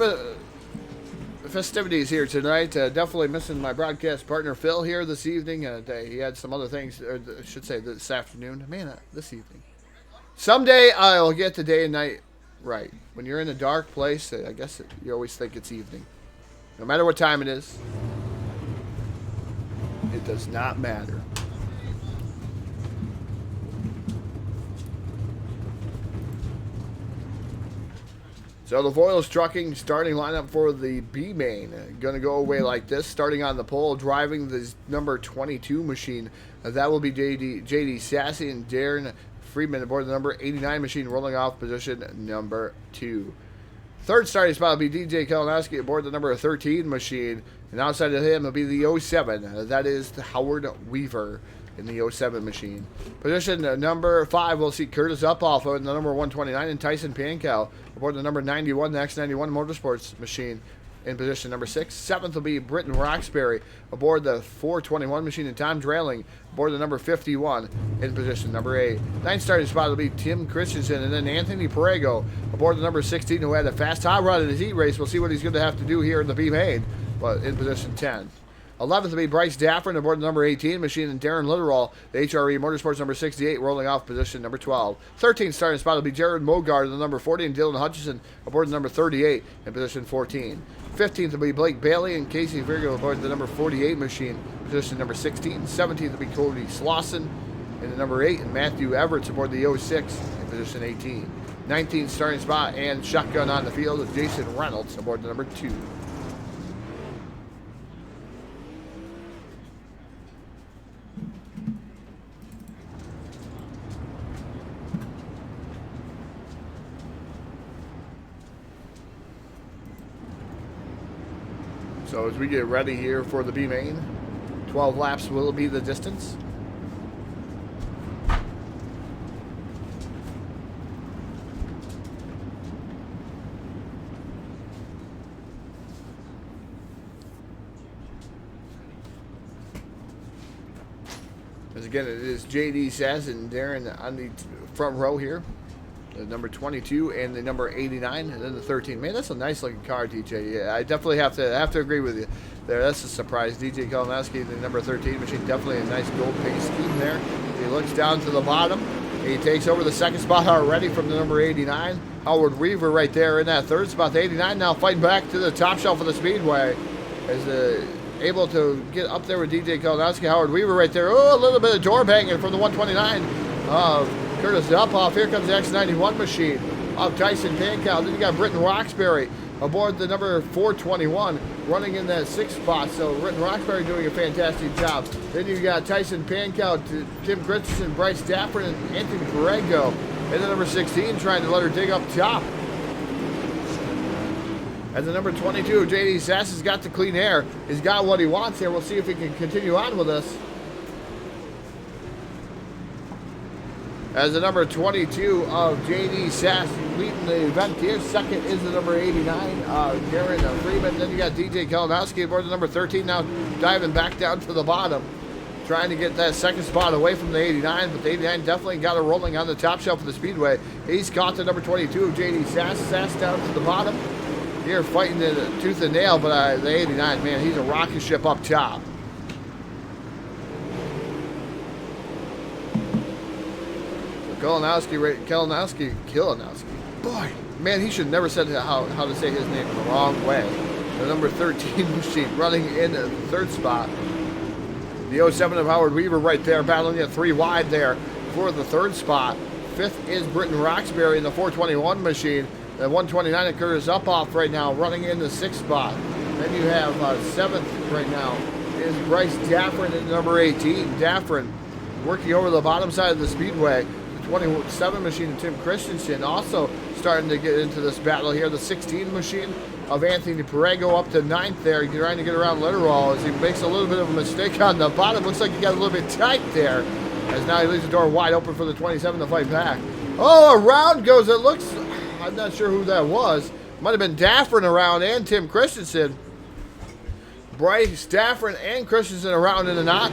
festivities here tonight. Definitely missing my broadcast partner Phil here this evening. He had some other things, or I should say this afternoon. Man, this evening. Someday I'll get the day and night right. When you're in a dark place, I guess you always think it's evening. No matter what time it is, it does not matter. So the Voiles Trucking starting lineup for the B-Main. Going to go away like this. Starting on the pole, driving the number 22 machine. That will be J.D. Sassy and Darren Friedman aboard the number 89 machine, rolling off position number 2. Third starting spot will be DJ Kalinowski aboard the number 13 machine. And outside of him will be the 07. That is the Howard Weaver in the 07 machine. Position number 5, we'll see Curtis Uphoff in the number 129 and Tyson Pankow aboard the number 91, the X91 Motorsports machine in position number 6. 7th will be Britton Roxbury aboard the 421 machine and Tom Drailing aboard the number 51 in position number 8. 9th starting spot will be Tim Christensen and then Anthony Perego aboard the number 16 who had a fast hot run in his heat race. We'll see what he's going to have to do here in the B-Main, but in position 10. 11th will be Bryce Daffern aboard the number 18 machine and Darren Litteral, the HRE Motorsports number 68, rolling off position number 12. 13th starting spot will be Jared Mogard, the number 40, and Dylan Hutchison aboard the number 38 in position 14. 15th will be Blake Bailey and Casey Virgo aboard the number 48 machine, position number 16. 17th will be Cody Slauson in the number 8, and Matthew Everett aboard the 06 in position 18. 19th starting spot and shotgun on the field is Jason Reynolds aboard the number 2. So as we get ready here for the B-Main, 12 laps will be the distance. As again, it is J.D. Sass and Darren on the front row here. The number 22 and the number 89, and then the 13. Man, that's a nice looking car, DJ. Yeah, I definitely have to agree with you there. That's a surprise. DJ Kalinowski, the number 13 machine, definitely a nice gold paint scheme there. He looks down to the bottom. He takes over the second spot already from the number 89. Howard Weaver right there in that third spot. The 89 now fighting back to the top shelf of the Speedway. Is able to get up there with DJ Kalinowski. Howard Weaver right there. Oh, a little bit of door banging from the 129. Curtis Uphoff. Here comes the X91 machine of Tyson Pankow. Then you got Britton Roxbury aboard the number 421 running in that 6th spot. So Britton Roxbury doing a fantastic job. Then you got Tyson Pankow, Tim Christensen, Bryce Dafford, and Anthony Perego in the number 16 trying to let her dig up top. And the number 22, J.D. Sass, has got the clean air. He's got what he wants here. We'll see if he can continue on with us. As the number 22 of J.D. Sass leading the event here. Second is the number 89, Darren Freeman. Then you got DJ Kalinowski aboard the number 13, now diving back down to the bottom, trying to get that second spot away from the 89, but the 89 definitely got it rolling on the top shelf of the Speedway. He's caught the number 22 of J.D. Sass. Sass down to the bottom. Here fighting the tooth and nail, but the 89, man, he's a rocket ship up top. Kalinowski. Boy, man, he should never said how to say his name the wrong way. The number 13 machine running in the third spot. The 07 of Howard Weaver right there, battling at 3 wide there for the third spot. 5th is Britton Roxbury in the 421 machine. The 129 of Curtis Uphoff right now running in the 6th spot. Then you have 7th right now is Bryce Daffrin in number 18. Daffrin working over the bottom side of the Speedway. The 27 machine of Tim Christensen also starting to get into this battle here. The 16 machine of Anthony Perego up to 9th there, trying to get around Lernerville as he makes a little bit of a mistake on the bottom. Looks like he got a little bit tight there, as now he leaves the door wide open for the 27 to fight back. Oh, around goes, it looks, I'm not sure who that was. Might have been Daffrin around and Tim Christensen. Bryce Daffrin and Christensen around in the knot.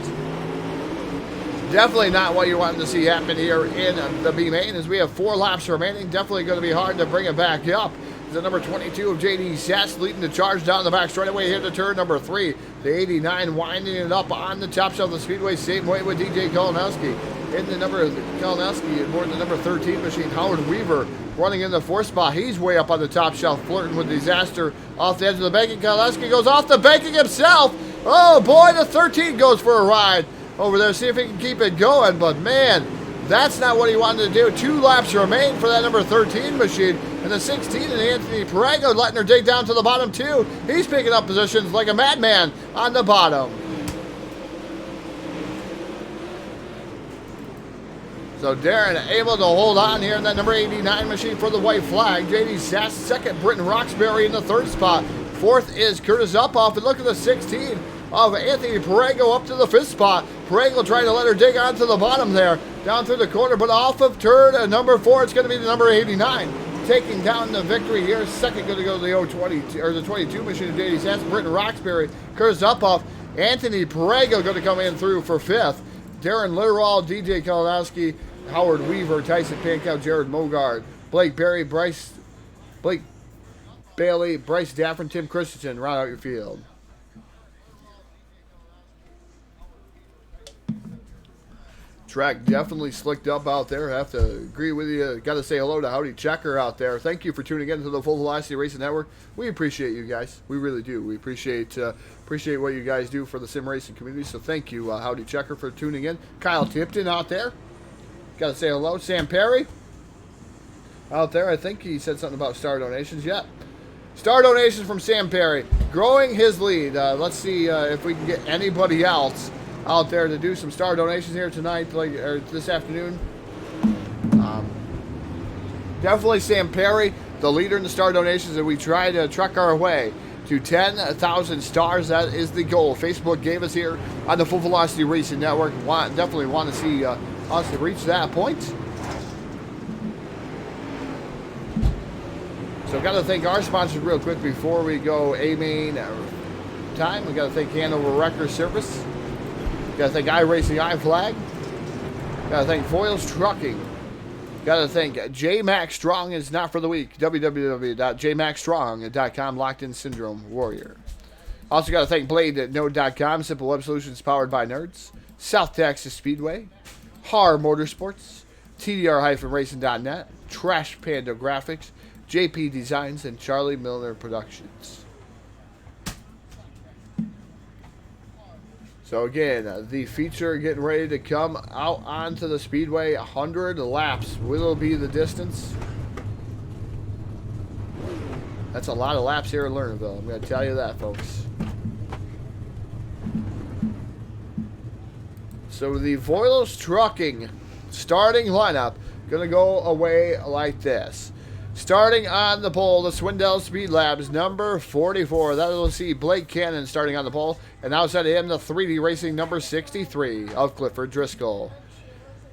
Definitely not what you wanted to see happen here in the B main, as we have 4 laps remaining. Definitely going to be hard to bring it back up. The number 22 of JD Sats leading the charge down the back straightaway here to turn number 3. The 89 winding it up on the top shelf of the Speedway, same way with DJ Kalinowski. In the number Kalinowski aboard the number 13 machine, Howard Weaver running in the 4th spot. He's way up on the top shelf, flirting with disaster off the edge of the banking. Kalinowski goes off the banking himself. Oh boy, the 13 goes for a ride over there. See if he can keep it going, but man, that's not what he wanted to do. 2 laps remain for that number 13 machine. And the 16 and Anthony Perego letting her dig down to the bottom too. He's picking up positions like a madman on the bottom. So Darren able to hold on here in that number 89 machine for the white flag. JD Sass second, Britton Roxbury in the 3rd spot. 4th is Curtis Upoff. And look at the 16 of Anthony Perego up to the 5th spot. Perego trying to let her dig onto the bottom there, down through the corner, but off of turn number 4, it's going to be the number 89. Taking down the victory here. Second going to go to the 020 or the 22 machine of JD Sass, Britton Roxbury, Curtis Upoff, Anthony Perego going to come in through for 5th. Darren Litterall, DJ Kalinowski, Howard Weaver, Tyson Pankow, Jared Mogard, Blake Berry, Blake Bailey, Bryce Daffrin, Tim Christensen, round out your field. Track definitely slicked up out there. I have to agree with you. Got to say hello to Howdy Checker out there. Thank you for tuning in to the Full Velocity Racing Network. We appreciate you guys. We really do. We appreciate what you guys do for the sim racing community. So thank you, Howdy Checker, for tuning in. Kyle Tipton out there. Got to say hello. Sam Perry out there. I think he said something about star donations. Yeah. Star donations from Sam Perry. Growing his lead. Let's see if we can get anybody else out there to do some star donations here tonight, or this afternoon. Definitely Sam Perry, the leader in the star donations, and we try to truck our way to 10,000 stars. That is the goal Facebook gave us here on the Full Velocity Racing Network. Definitely want to see us reach that point. So got to thank our sponsors real quick before we go A-Main time. We got to thank Hanover Wrecker Service. Got to thank iRacing iFlag. Got to thank Foils Trucking. Got to thank J Max Strong is not for the weak. www.jmaxstrong.com. Locked in Syndrome Warrior. Also got to thank BladeNode.com. Simple web solutions powered by nerds. South Texas Speedway. Har Motorsports. TDR-Racing.net. Trash Panda Graphics. JP Designs and Charlie Milner Productions. So again, the feature getting ready to come out onto the Speedway. 100 laps will be the distance. That's a lot of laps here in Lernerville. I'm going to tell you that, folks. So the Voilos Trucking starting lineup going to go away like this. Starting on the pole, the Swindell Speed Labs, number 44. That'll see Blake Cannon starting on the pole. And outside of him, the 3D Racing, number 63 of Clifford Driscoll.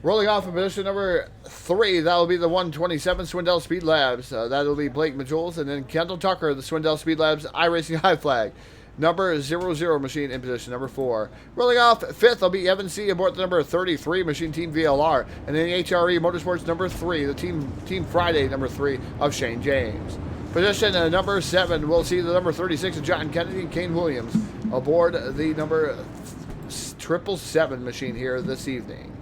Rolling off in position number 3, that'll be the 127 Swindell Speed Labs. That'll be Blake Majules. And then Kendall Tucker, the Swindell Speed Labs iRacing High Flag. Number 00 machine in position number 4. Rolling off 5th, will be Evan C. aboard the number 33 machine Team VLR. And then the HRE Motorsports number 3, the Team Friday number 3 of Shane James. Position number 7, we'll see the number 36 of John Kennedy and Kane Williams aboard the number 777 machine here this evening.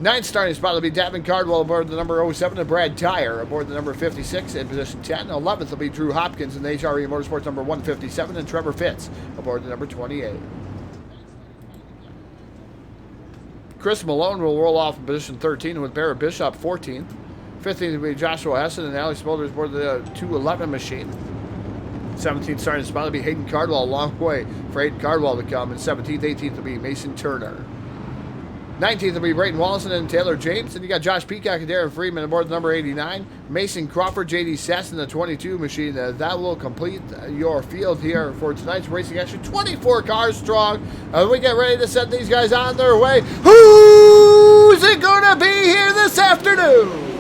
9th starting spot will be Davin Cardwell aboard the number 07 and Brad Tyer aboard the number 56 in position 10. 11th will be Drew Hopkins in the HRE Motorsports number 157 and Trevor Fitz aboard the number 28. Chris Malone will roll off in position 13 with Barrett Bishop 14th. 15th will be Joshua Hessen and Alex Smulders aboard the 211 machine. 17th starting spot will be Hayden Cardwell. A long way for Hayden Cardwell to come. And 17th, 18th will be Mason Turner. 19th will be Brayton Wallace and Taylor James. And you got Josh Peacock and Darren Freeman aboard the number 89. Mason Crawford, J.D. Sasson, the 22 machine. That will complete your field here for tonight's racing action. 24 cars strong. We get ready to send these guys on their way. Who's it going to be here this afternoon?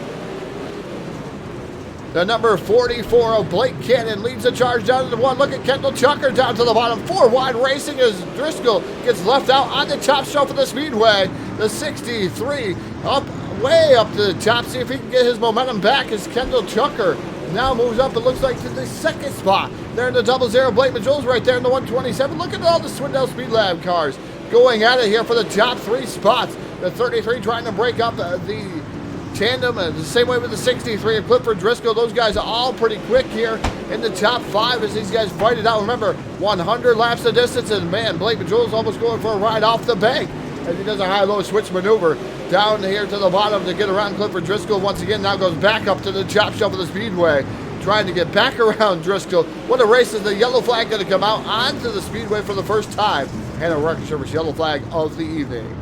The number 44 of Blake Cannon leads the charge down to the 1. Look at Kendall Tucker down to the bottom. 4 wide racing as Driscoll gets left out on the top shelf of the Speedway. The 63 up, way up to the top. See if he can get his momentum back as Kendall Tucker now moves up, it looks like, to the 2nd spot. There in the 00. Blake Majoul's right there in the 127. Look at all the Swindell Speed Lab cars going at it here for the top 3 spots. The 33 trying to break up the tandem, the same way with the 63 of Clifford Driscoll. Those guys are all pretty quick here in the top 5 as these guys fight it out. Remember, 100 laps of distance, and man, Blake Majoul's almost going for a ride off the bank as he does a high-low switch maneuver down here to the bottom to get around Clifford Driscoll. Once again, now goes back up to the top shelf of the Speedway, trying to get back around Driscoll. What a race. Is the yellow flag going to come out onto the Speedway for the first time, and a record service yellow flag of the evening.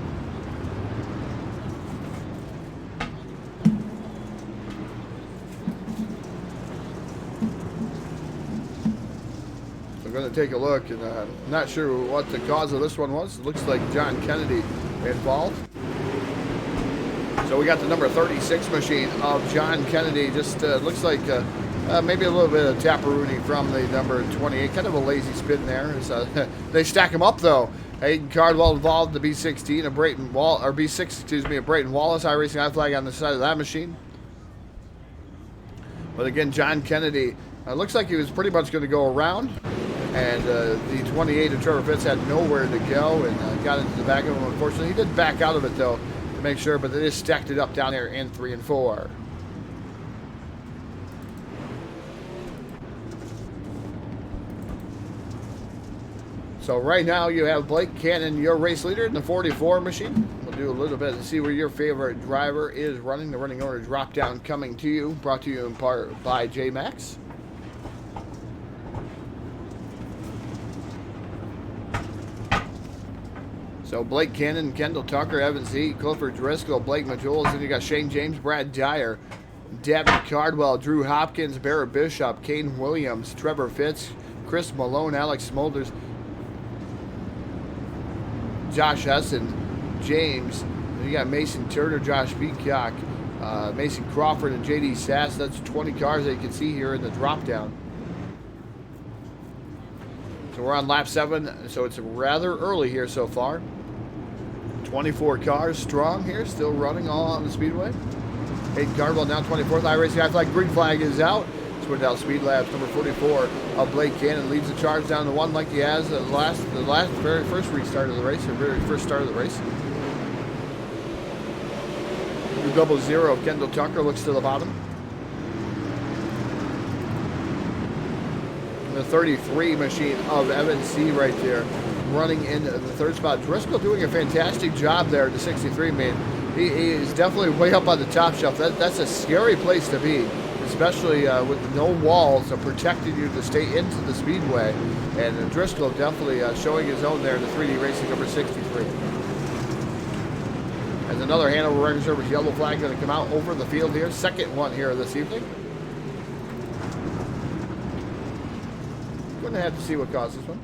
We're going to take a look, and I'm not sure what the cause of this one was. It looks like John Kennedy involved. So we got the number 36 machine of John Kennedy. Just looks like maybe a little bit of taparoonie from the number 28. Kind of a lazy spin there. They stack them up though. Hayden Cardwell involved, the B16 of Brayton or B6, excuse me, of Brayton Wallace. iRacing I flag on the side of that machine. But again, John Kennedy looks like he was pretty much going to go around. And the 28 of Trevor Fitz had nowhere to go and got into the back of him. Unfortunately, he did back out of it, though, to make sure. But they just stacked it up down here in 3 and 4. So right now you have Blake Cannon, your race leader, in the 44 machine. We'll do a little bit to see where your favorite driver is running. The running order drop down coming to you, brought to you in part by J-Max. So Blake Cannon, Kendall Tucker, Evan Z, Clifford Driscoll, Blake Majoul. Then you got Shane James, Brad Dyer, Devin Cardwell, Drew Hopkins, Barrett Bishop, Kane Williams, Trevor Fitz, Chris Malone, Alex Smolders, Josh Hessen, James. Then you got Mason Turner, Josh Peacock, Mason Crawford, and J.D. Sass. That's 20 cars that you can see here in the drop down. So we're on lap 7, so it's rather early here so far. 24 cars strong here, still running all on the Speedway. Hayden Cardwell down 24th. iRacing I flag, green flag is out. Swindell Speed Labs, number 44 of Blake Cannon leads the charge down to 1 like he has the very first restart of the race, or very first start of the race. The 00 of Kendall Tucker looks to the bottom. The 33 machine of Evan C right there, running in the 3rd spot. Driscoll doing a fantastic job there at the 63, man. He is definitely way up on the top shelf. That's a scary place to be, especially with no walls protecting you to stay into the Speedway. And Driscoll definitely showing his own there in the 3D Racing number 63. As another Hanover Record Service yellow flag going to come out over the field here. Second one here this evening. Going to have to see what caused this one.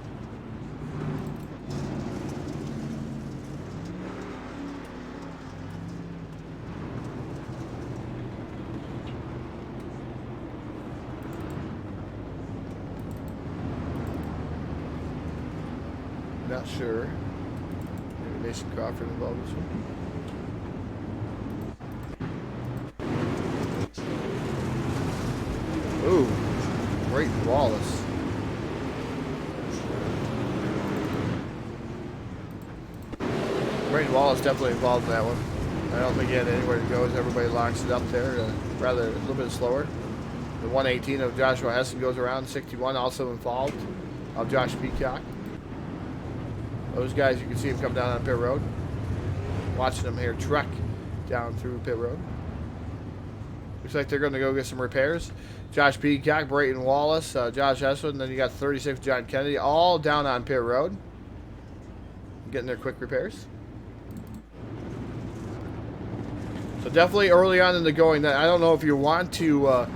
Not sure. Maybe Mason Crawford involved this one. Ooh, great Wallace. Brayton Wallace definitely involved in that one. I don't think he had anywhere to go as everybody locks it up there, rather a little bit slower. The 118 of Joshua Hessen goes around. 61 also involved of Josh Peacock. Those guys, you can see him come down on pit road. Watching them here trek down through pit road. Looks like they're going to go get some repairs. Josh Peacock, Brayton Wallace, Josh Eswin, and then you got 36 John Kennedy, all down on pit road. Getting their quick repairs. So definitely early on in the going, I don't know if you want to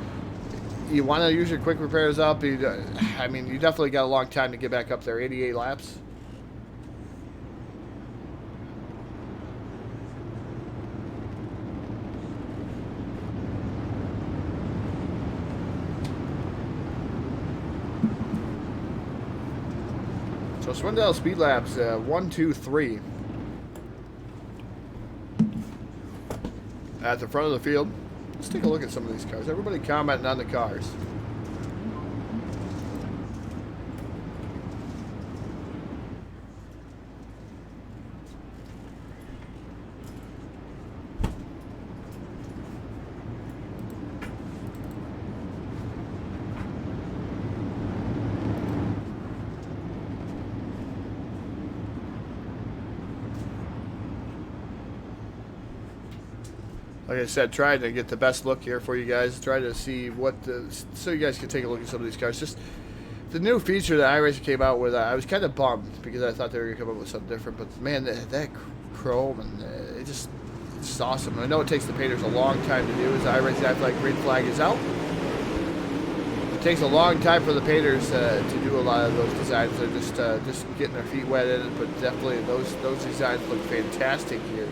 use your quick repairs up. I mean, you definitely got a long time to get back up there. 88 laps. So Swindell Speed Labs, 1, 2, 3. At the front of the field. Let's take a look at some of these cars. Everybody commenting on the cars. Like I said, trying to get the best look here for you guys. Try to see what so you guys can take a look at some of these cars. Just the new feature that iRacing came out with, I was kind of bummed because I thought they were going to come up with something different. But man, that chrome, and it's just awesome. And I know it takes the painters a long time to do, as iRacing act like green flag is out. It takes a long time for the painters to do a lot of those designs. They're just getting their feet wet in it, but definitely those designs look fantastic here.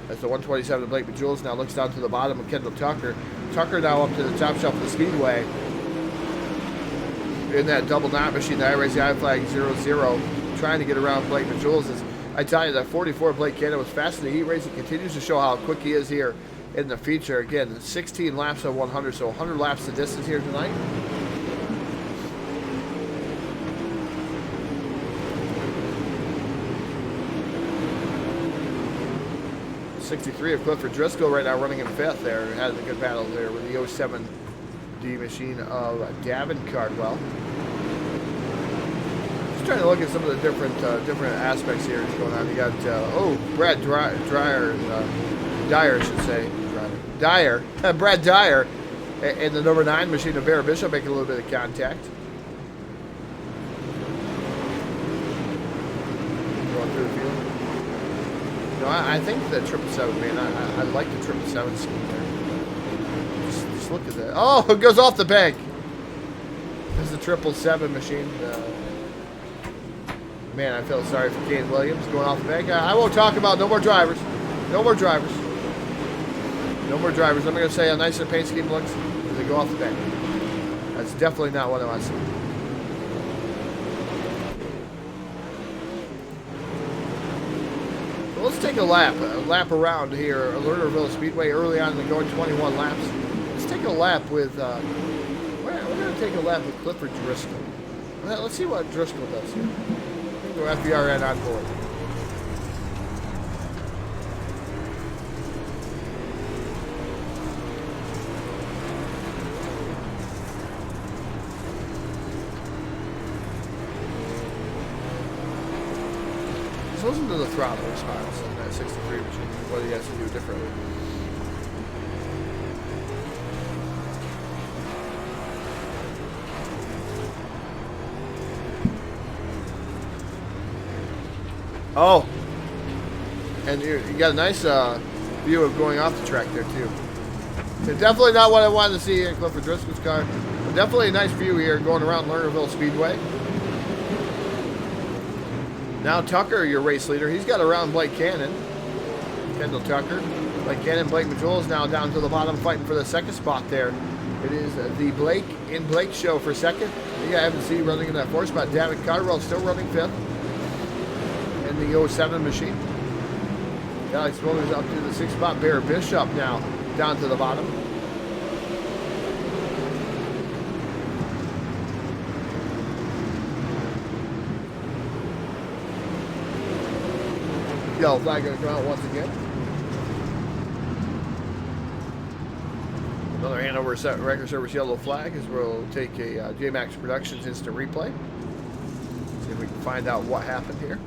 As the 127 of Blake Jules now looks down to the bottom of Kendall Tucker. Tucker now up to the top shelf of the Speedway. In that double knot machine, the iRacing I flag 0-0, trying to get around Blake Jules. I tell you, that 44 Blake Cannon was fast in the heat race. He continues to show how quick he is here in the feature. Again, 16 laps of 100, so 100 laps the distance here tonight. 63 of Clifford Driscoll right now running in fifth there. Had a good battle there with the 07D machine of Davin Cardwell. Just trying to look at some of the different aspects here that's going on. You got, Brad Dyer, I should say. Brad Dyer in the number 9 machine of Bear Bishop making a little bit of contact. Going through the field. I think the 777, man, I like the 777 scheme there. Just look at that. Oh, it goes off the bank. This is the 777 machine. Man, I feel sorry for Kane Williams going off the bank. I won't talk about no more drivers. No more drivers. No more drivers. I'm going to say how nice their paint scheme looks as they go off the bank. That's definitely not what I want to see. Let's take a lap around here at Lernerville Speedway early on in the going, 21 laps. Let's take a lap with, we're going to take a lap with Clifford Driscoll. Let's see what Driscoll does here. Go FBRN on board. Listen to the throttle response in that 63 machine, what he has to do differently. Oh, and you got a nice view of going off the track there too. So definitely not what I wanted to see in Clifford Driscoll's car, but definitely a nice view here going around Lernerville Speedway. Now Tucker, your race leader, he's got around Blake Cannon. Kendall Tucker. Blake Cannon, Blake Majules now down to the bottom fighting for the second spot there. It is the Blake in Blake show for second. You got MNC running in that fourth spot. David Cardwell still running fifth in the 07 machine. Alex Williams up to the sixth spot. Bear Bishop now down to the bottom. Yellow flag going to come out once again. Another Hanover record service yellow flag as we'll take a J-Max Productions instant replay. See if we can find out what happened here.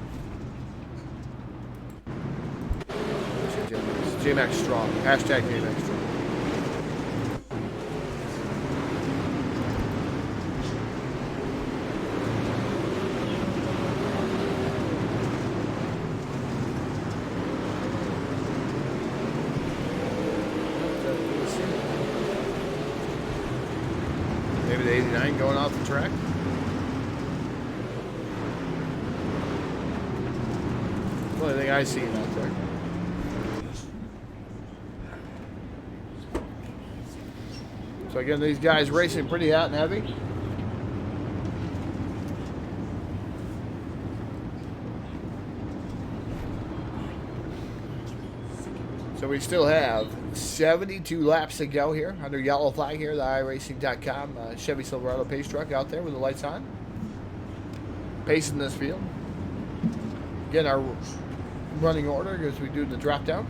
J-Max Strong. Hashtag J-Max Strong. maybe the 89 going off the track. The only thing I seen out there. So again, these guys racing pretty hot and heavy. So we still have 72 laps to go here under yellow flag here, the iRacing.com Chevy Silverado pace truck out there with the lights on. Pacing this field. Again, our running order as we do the drop down.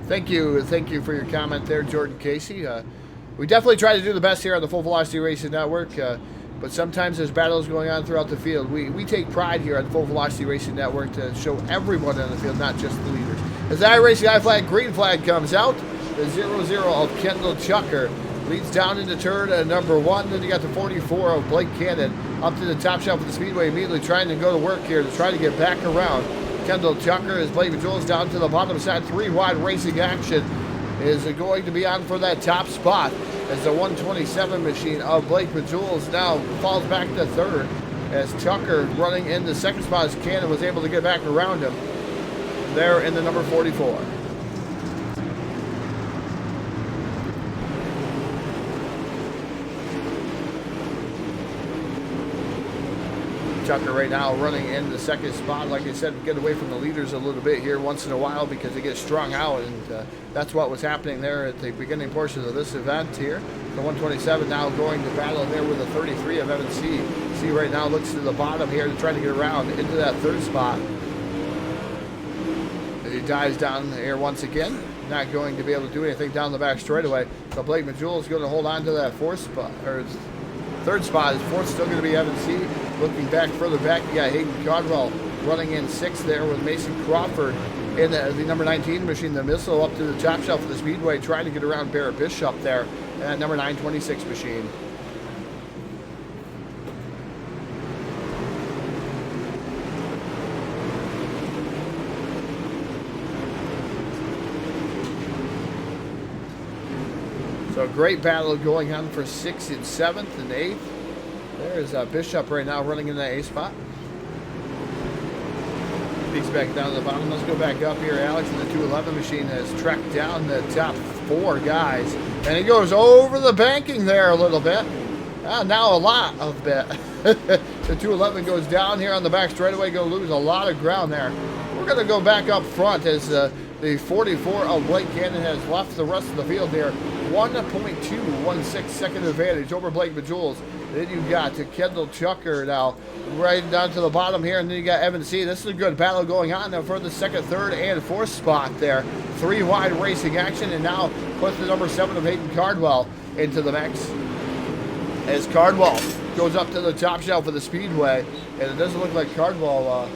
Thank you for your comment there, Jordan Casey. We definitely try to do the best here on the Full Velocity Racing Network, but sometimes there's battles going on throughout the field. We take pride here on the Full Velocity Racing Network to show everyone in the field, not just the leaders. As the iRacing I flag, green flag comes out, the 0-0 of Kendall Chucker leads down into turn number 1. Then you got the 44 of Blake Cannon up to the top shelf of the Speedway, immediately trying to go to work here to try to get back around Kendall Chucker. As Blake Jules down to the bottom side, 3 wide racing action is going to be on for that top spot as the 127 machine of Blake Jules now falls back to third as Chucker running in the second spot as Cannon was able to get back around him there in the number 44. Chucker right now running in the second spot. Like I said, get away from the leaders a little bit here once in a while because they get strung out, and that's what was happening there at the beginning portion of this event here. The 127 now going to battle there with the 33 of Evan C. C right now looks to the bottom here to try to get around into that third spot. He dives down here once again. Not going to be able to do anything down the back straightaway. So Blake Majul is going to hold on to that fourth spot, or third spot. His fourth still going to be Evan C. Looking back further back, you got Hayden Codwell running in sixth there with Mason Crawford in the number 19 machine, the Missile, up to the top shelf of the Speedway, trying to get around Barrett Bishop there in that number 926 machine. So a great battle going on for 6th and 7th and 8th. There's Bishop right now running in the A spot. Peeks back down to the bottom. Let's go back up here. Alex in the 211 machine has tracked down the top 4 guys. And he goes over the banking there a little bit. Now a lot of bit. The 211 goes down here on the back straightaway. Going to lose a lot of ground there. We're going to go back up front as the 44 of Blake Cannon has left the rest of the field there. 1.216 second advantage over Blake Bajules. Then you got to Kendall Chucker now right down to the bottom here, and then you got Evan C. This is a good battle going on now for the second, third, and fourth spot there. 3 wide racing action, and now puts the number 7 of Hayden Cardwell into the mix. As Cardwell goes up to the top shelf of the Speedway, and it doesn't look like Cardwell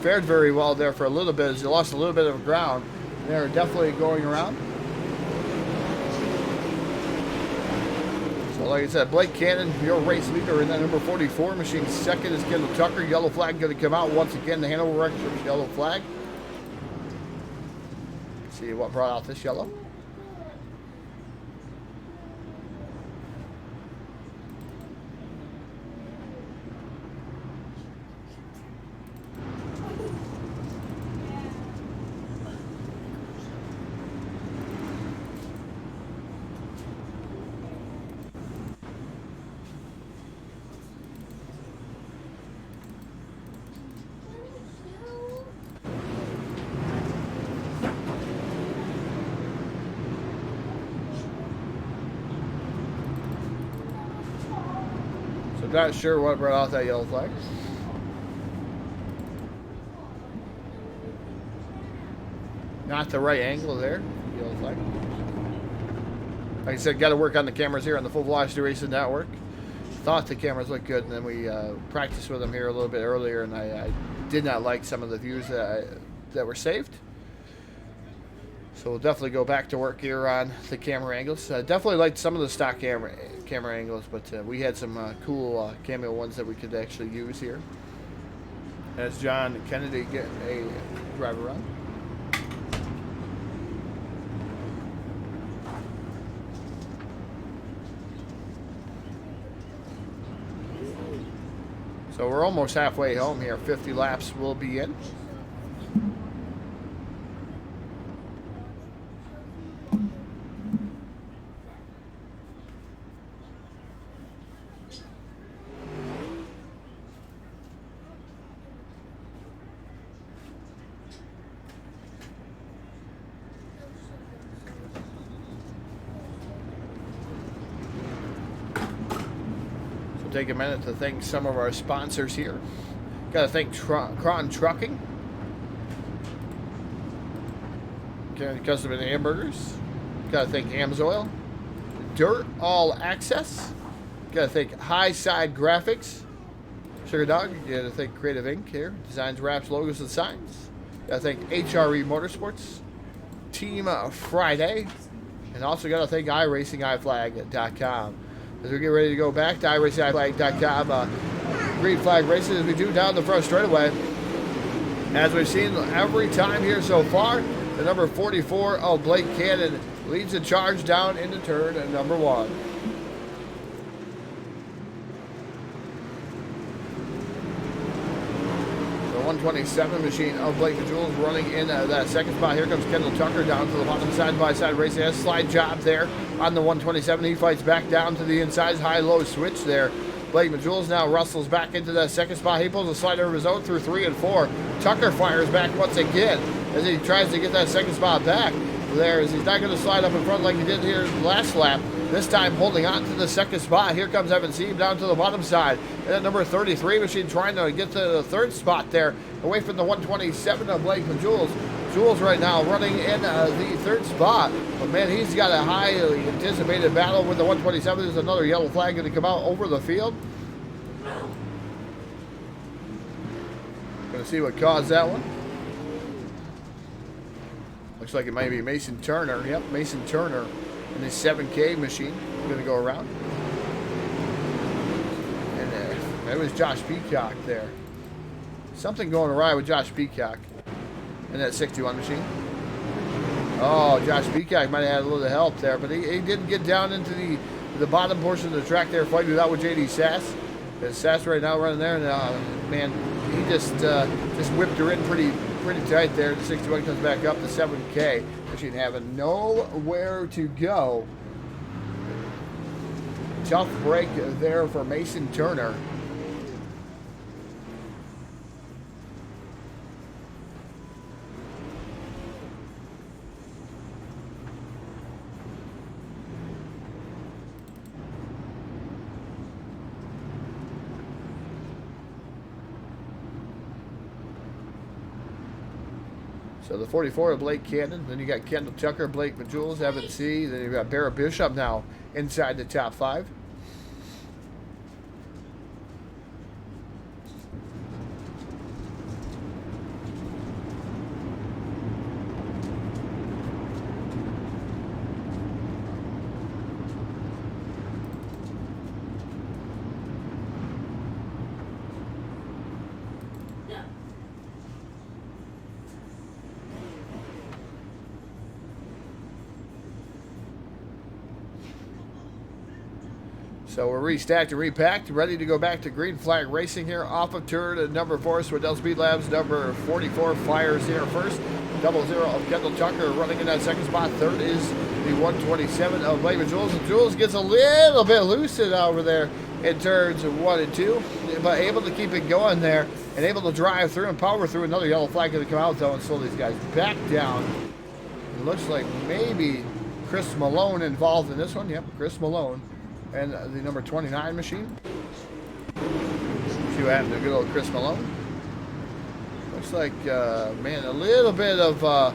fared very well there for a little bit as he lost a little bit of ground. They're definitely going around. So like I said, Blake Cannon, your race leader in that number 44 machine. Second is Kendall Tucker. Yellow flag going to come out once again. The Hanover Wreckers yellow flag. Let's see what brought out this yellow. Not sure what brought out that yellow flag. Not the right angle there. Yellow flag. Like I said, got to work on the cameras here on the Full Velocity Racing Network. Thought the cameras looked good, and then we practiced with them here a little bit earlier, and I did not like some of the views that were saved. So we'll definitely go back to work here on the camera angles. Definitely liked some of the stock camera angles, but we had some cool cameo ones that we could actually use here. As John Kennedy getting a drive around. So we're almost halfway home here. 50 laps will be in. Take a minute to thank some of our sponsors here. Got to thank Cron Trucking, Custom and Hamburgers. Got to thank Amsoil, Dirt All Access. Got to thank High Side Graphics, Sugar Dog. Got to thank Creative Ink here, designs, wraps, logos, and signs. Got to thank HRE Motorsports, Team Friday, and also got to thank iRacingIFlag.com. As we get ready to go back to iRacingIFlag.com, green flag racing as we do down the front straightaway. As we've seen every time here so far, the number 44 of Blake Cannon leads the charge down into turn number 1. The 127 machine of Blake Jules running in that second spot. Here comes Kendall Tucker down to the bottom, side-by-side racing. Has a slide job there on the 127. He fights back down to the inside, high-low switch there. Blake Jules now wrestles back into that second spot. He pulls a slider of his own through 3 and 4. Tucker fires back once again as he tries to get that second spot back. There is he's not going to slide up in front like he did here last lap. This time holding on to the second spot. Here comes Evan Seam down to the bottom side. And that number 33 machine trying to get to the third spot there, away from the 127 of Blake Jules. Jules right now running in the third spot. But man, he's got a highly anticipated battle with the 127. There's another yellow flag going to come out over the field. Going to see what caused that one. Looks like it might be Mason Turner. Yep, Mason Turner in his 7K machine. Going to go around. And that was Josh Peacock there. Something going awry with Josh Peacock in that 61 machine. Oh, Josh Peacock might have had a little help there, but he didn't get down into the bottom portion of the track there, fighting it out with JD Sass. And Sass right now running there, and man, he just whipped her in pretty tight there. The 61 comes back up. The 7K machine having nowhere to go. Tough break there for Mason Turner. So the 44 of Blake Cannon. Then you got Kendall Tucker, Blake Jules, Evan C. Then you got Barrett Bishop now inside the top 5. So we're restacked and repacked, ready to go back to green flag racing here off of turn number 4. Swindell Speed Labs number 44 fires here first. 00 of Kendall Tucker running in that second spot. Third is the 127 of Blake Jules. And Jules gets a little bit loosened over there in turns 1 and 2, but able to keep it going there and able to drive through and power through. Another yellow flag going to come out though and slow these guys back down. It looks like maybe Chris Malone involved in this one. Yep, Chris Malone. And the number 29 machine. See what happened to good old Chris Malone. Looks like, man, a little bit of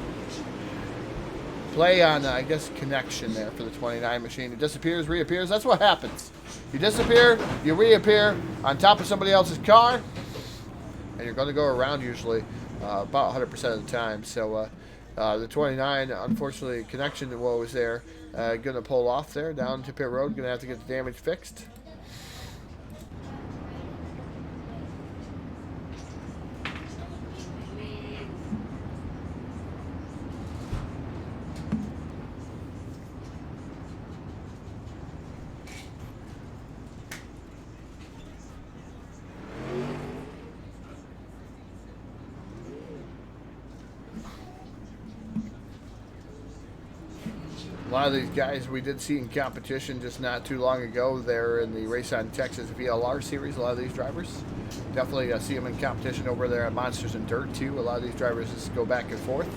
play on, I guess, connection there for the 29 machine. It disappears, reappears. That's what happens. You disappear, you reappear on top of somebody else's car, and you're going to go around usually about 100% of the time. So The 29, unfortunately, connection woes there. Going to pull off there down to pit road. Going to have to get the damage fixed. A lot of these guys we did see in competition just not too long ago there in the Race on Texas VLR series. A lot of these drivers definitely see them in competition over there at Monsters and Dirt too. A lot of these drivers just go back and forth.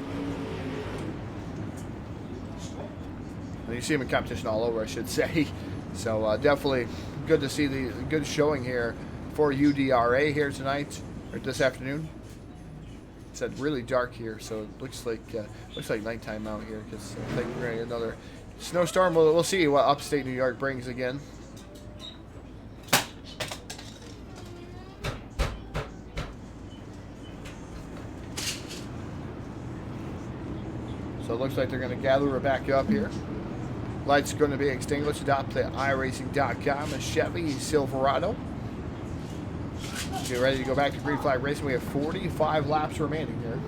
And you see them in competition all over, I should say. So definitely good to see the good showing here for UDRA here tonight or this afternoon. It's really dark here, so it looks like nighttime out here because I think we're gonna get another snowstorm. We'll see what upstate New York brings again. So it looks like they're going to gather her back up here. Lights going to be extinguished. Adopt the iRacing.com, a Chevy Silverado. Get ready to go back to green flag racing. We have 45 laps remaining here.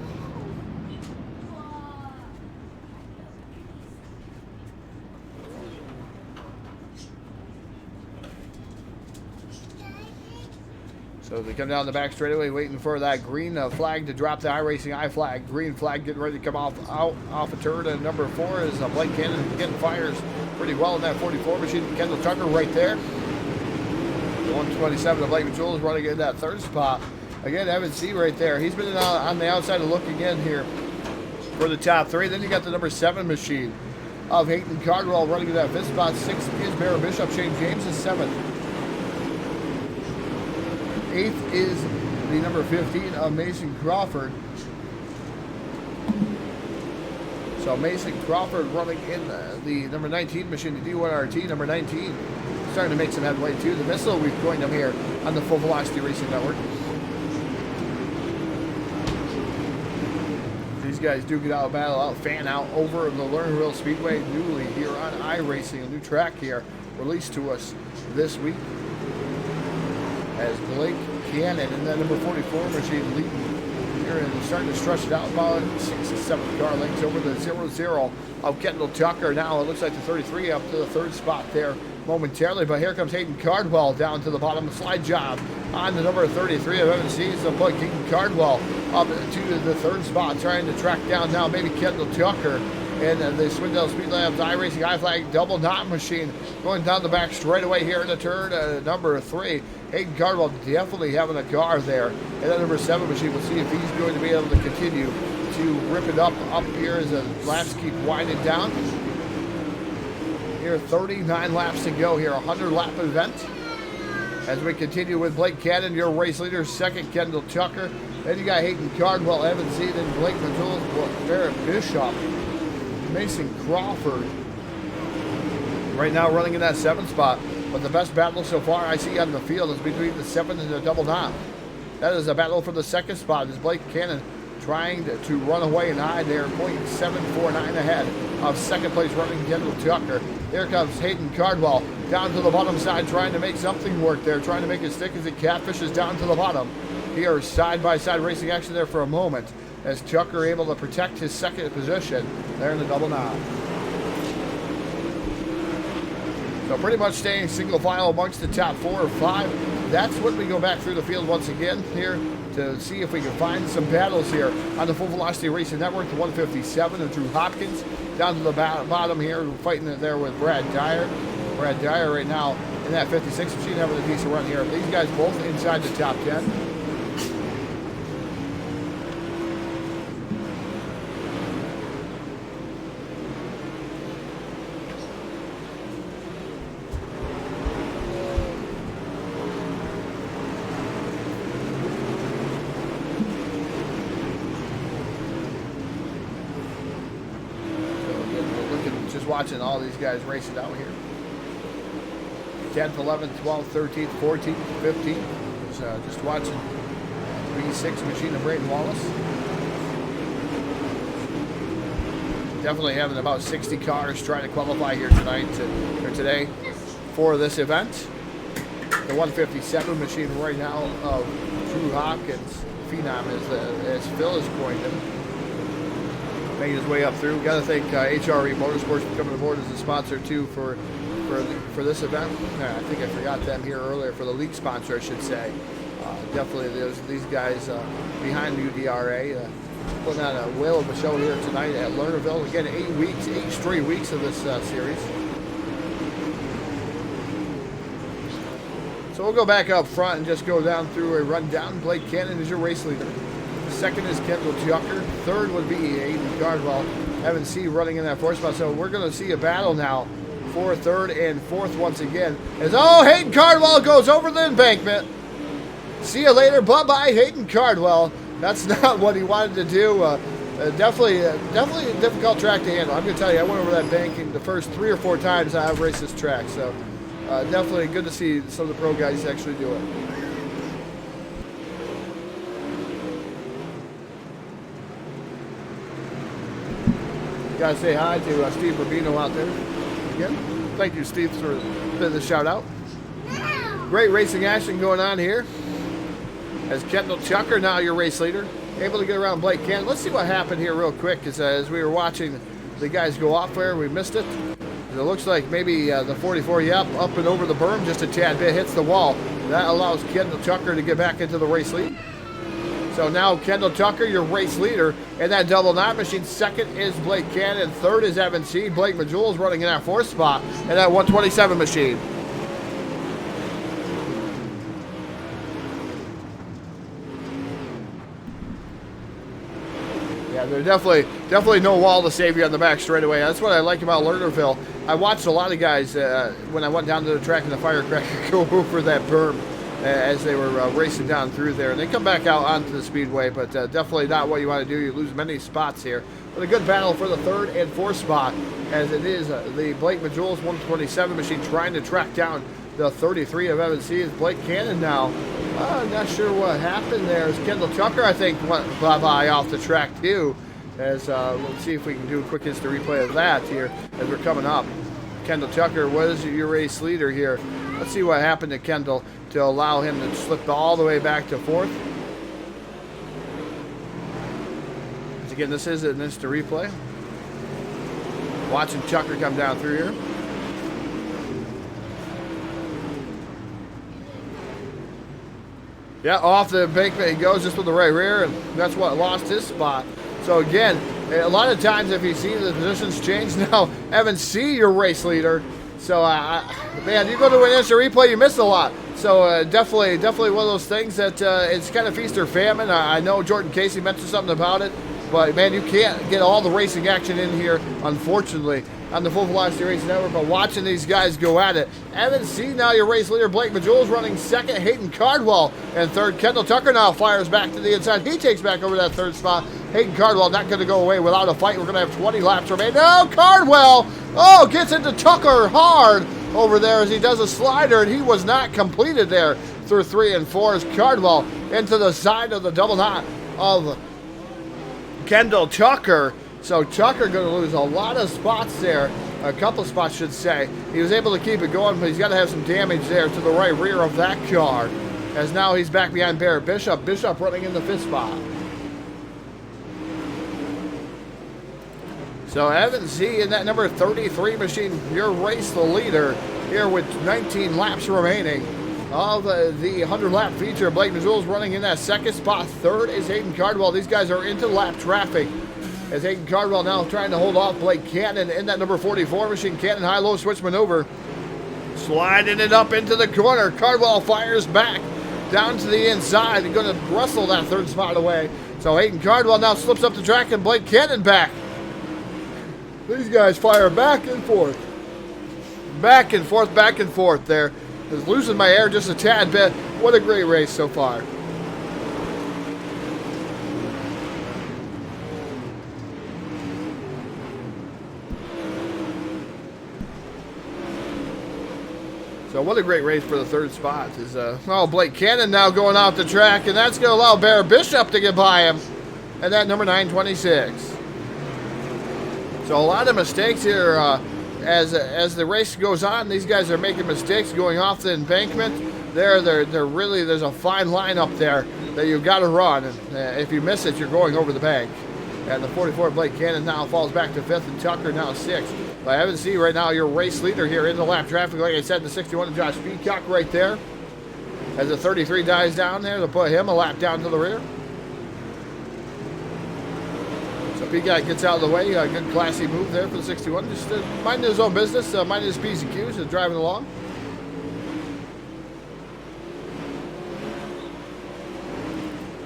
So they come down the back straightaway, waiting for that green flag to drop the iRacing I flag. Green flag getting ready to come off a turn. And number 4 is Blake Cannon. Again, fires pretty well in that 44 machine. Kendall Tucker right there. 127 of Blake Mitchell is running in that third spot. Again, Evan C right there. He's been on the outside of looking in here for the top 3. Then you got the number 7 machine of Hayden Cardwell running in that 5th spot. 6th is Barry Bishop. Shane James is 7th. 8th is the number 15 of Mason Crawford. So Mason Crawford running in the number 19 machine, the D1RT, number 19. Starting to make some headway too. The Missile, we've joined them here on the Full Velocity Racing Network. These guys do get out of battle, out, fan out over the Lernerville Speedway newly here on iRacing, a new track here released to us this week. As Blake Cannon in that number 44 machine leading here and starting to stretch it out about 6 or 7 car lengths over the 0-0 of Kendall Tucker. Now it looks like the 33 up to the 3rd spot there momentarily, but here comes Hayden Cardwell down to the bottom. Slide job on the number 33 of MNC. So Blake Hayden Cardwell up to the 3rd spot, trying to track down now maybe Kendall Tucker. And the Swindell Speed Labs iRacing I-Flag double knot machine going down the back straight away here in the turn. Number 3, Hayden Cardwell definitely having a car there. And that number 7 machine, we'll see if he's going to be able to continue to rip it up here as the laps keep winding down. Here, 39 laps to go here, a 100-lap event. As we continue with Blake Cannon, your race leader, 2nd, Kendall Tucker. Then you got Hayden Cardwell, Evan Z, then Blake Matullis, Barrett Bishop, Mason Crawford. Right now running in that 7th spot. But the best battle so far I see on the field is between the 7th and the double knot. That is a battle for the 2nd spot. Is Blake Cannon trying to run away and hide there, 0.749 ahead of 2nd place running Kendall Tucker. Here comes Hayden Cardwell down to the bottom side, trying to make something work there, trying to make it stick as he catfishes down to the bottom. Here, side-by-side racing action there for a moment as Tucker able to protect his 2nd position there in the double knot. So pretty much staying single file amongst the top 4 or 5. That's when we go back through the field once again here to see if we can find some battles here on the Full Velocity Racing Network. The 157 of Drew Hopkins down to the bottom here, fighting it there with Brad Dyer. Brad Dyer right now in that 56 machine having a decent run here. These guys both inside the top 10. Watching all these guys racing out here. 10th, 11th, 12th, 13th, 14th, 15th. So just watching B6 machine of Braden Wallace. definitely having about 60 cars trying to qualify here tonight or today for this event. The 157 machine right now of Drew Hopkins, Phenom, as Phil is coined him, making his way up through. Got to thank HRE Motorsports for coming aboard as a sponsor too for this event. I think I forgot them here earlier for the league sponsor, I should say. Definitely, there's these guys behind the UDRA putting on a whale of a show here tonight at Lernerville. Again, 8 straight weeks of this series. So we'll go back up front and just go down through a rundown. Blake Cannon is your race leader. Second is Kendall Tucker. Third would be Aiden Cardwell. Evan C. running in that fourth spot. So we're going to see a battle now for third and fourth once again. As Hayden Cardwell goes over the embankment. See you later. Bye-bye, Hayden Cardwell. That's not what he wanted to do. Definitely a difficult track to handle. I'm going to tell you, I went over that banking the first 3 or 4 times I've raced this track. So definitely good to see some of the pro guys actually do it. Got to say hi to Steve Rubino out there. Again, thank you, Steve, for the shout out. Great racing action going on here. As Kendall Tucker, now your race leader, able to get around Blake Cannon. Let's see what happened here real quick, because as we were watching the guys go off there, we missed it. It looks like maybe the 44, yep, up and over the berm just a tad bit, hits the wall. That allows Kendall Tucker to get back into the race lead. So now Kendall Tucker, your race leader, in that double knot machine. Second is Blake Cannon. Third is Evan C. Blake Majules running in that fourth spot in that 127 machine. Yeah, there's definitely no wall to save you on the back straightaway. That's what I like about Lernerville. I watched a lot of guys when I went down to the track in the firecracker go over that berm as they were racing down through there. And they come back out onto the Speedway, but definitely not what you want to do. You lose many spots here. But a good battle for the third and fourth spot, as it is the Blake Majules 127 machine trying to track down the 33 of Evan C. Is Blake Cannon now. I'm not sure what happened there. As Kendall Tucker, I think, went bye-bye off the track too. As let's see if we can do a quick instant replay of that here as we're coming up. Kendall Tucker was your race leader here. Let's see what happened to Kendall to allow him to slip all the way back to fourth. As again, this is an instant replay. Watching Tucker come down through here. Yeah, off the embankment he goes just with the right rear, and that's what lost his spot. So again, a lot of times if you see the positions change now, Evan C., your race leader. So, man, you go to an instant replay, you miss a lot. So definitely one of those things that it's kind of feast or famine. I know Jordan Casey mentioned something about it, but man, you can't get all the racing action in here, unfortunately, on the Full Velocity Racing Network. But watching these guys go at it, Evan C., now your race leader. Blake Majules running second. Hayden Cardwell and third. Kendall Tucker now fires back to the inside. He takes back over that third spot. Hayden Cardwell not going to go away without a fight. We're going to have 20 laps remaining. No, Cardwell, gets into Tucker hard over there as he does a slider, and he was not completed there through 3 and 4 as Cardwell into the side of the double knot of Kendall Tucker. So Tucker going to lose a lot of spots there, a couple spots should say. He was able to keep it going, but he's got to have some damage there to the right rear of that car, as now he's back behind Barrett Bishop. Bishop running in the fifth spot. So Evan C. in that number 33 machine, your race the leader here with 19 laps remaining of the 100-lap feature. Blake Majules running in that second spot. Third is Hayden Cardwell. These guys are into lap traffic as Hayden Cardwell now trying to hold off Blake Cannon in that number 44 machine. Cannon high-low switch maneuver. Sliding it up into the corner. Cardwell fires back down to the inside and going to wrestle that third spot away. So Hayden Cardwell now slips up the track and Blake Cannon back. These guys fire back and forth. Back and forth, back and forth there. Just losing my air just a tad bit. What a great race so far. So what a great race for the third spot. Is Blake Cannon now going off the track, and that's going to allow Barrett Bishop to get by him. And that number 926. So a lot of mistakes here as the race goes on. These guys are making mistakes going off the embankment. They're really, there's a fine line up there that you've got to run. And if you miss it, you're going over the bank. And the 44 Blake Cannon now falls back to 5th, and Tucker now 6th. But Evan C. right now, your race leader here in the lap traffic. Like I said, the 61 Josh Peacock right there. As the 33 dies down there, to put him a lap down to the rear. So Peacock gets out of the way. A good classy move there for the 61. Just minding his own business, minding his P's and Q's, and driving along.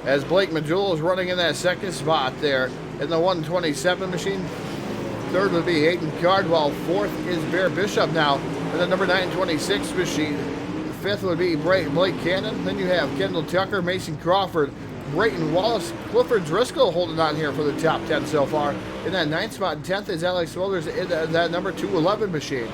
As Blake Majula is running in that second spot there in the 127 machine. Third would be Hayden Cardwell. Fourth is Bear Bishop now in the number 926 machine. Fifth would be Blake Cannon. Then you have Kendall Tucker, Mason Crawford, Brayton Wallace, Clifford Driscoll holding on here for the top 10 so far. In that 9th spot, 10th is Alex Wilders in that number 211 machine.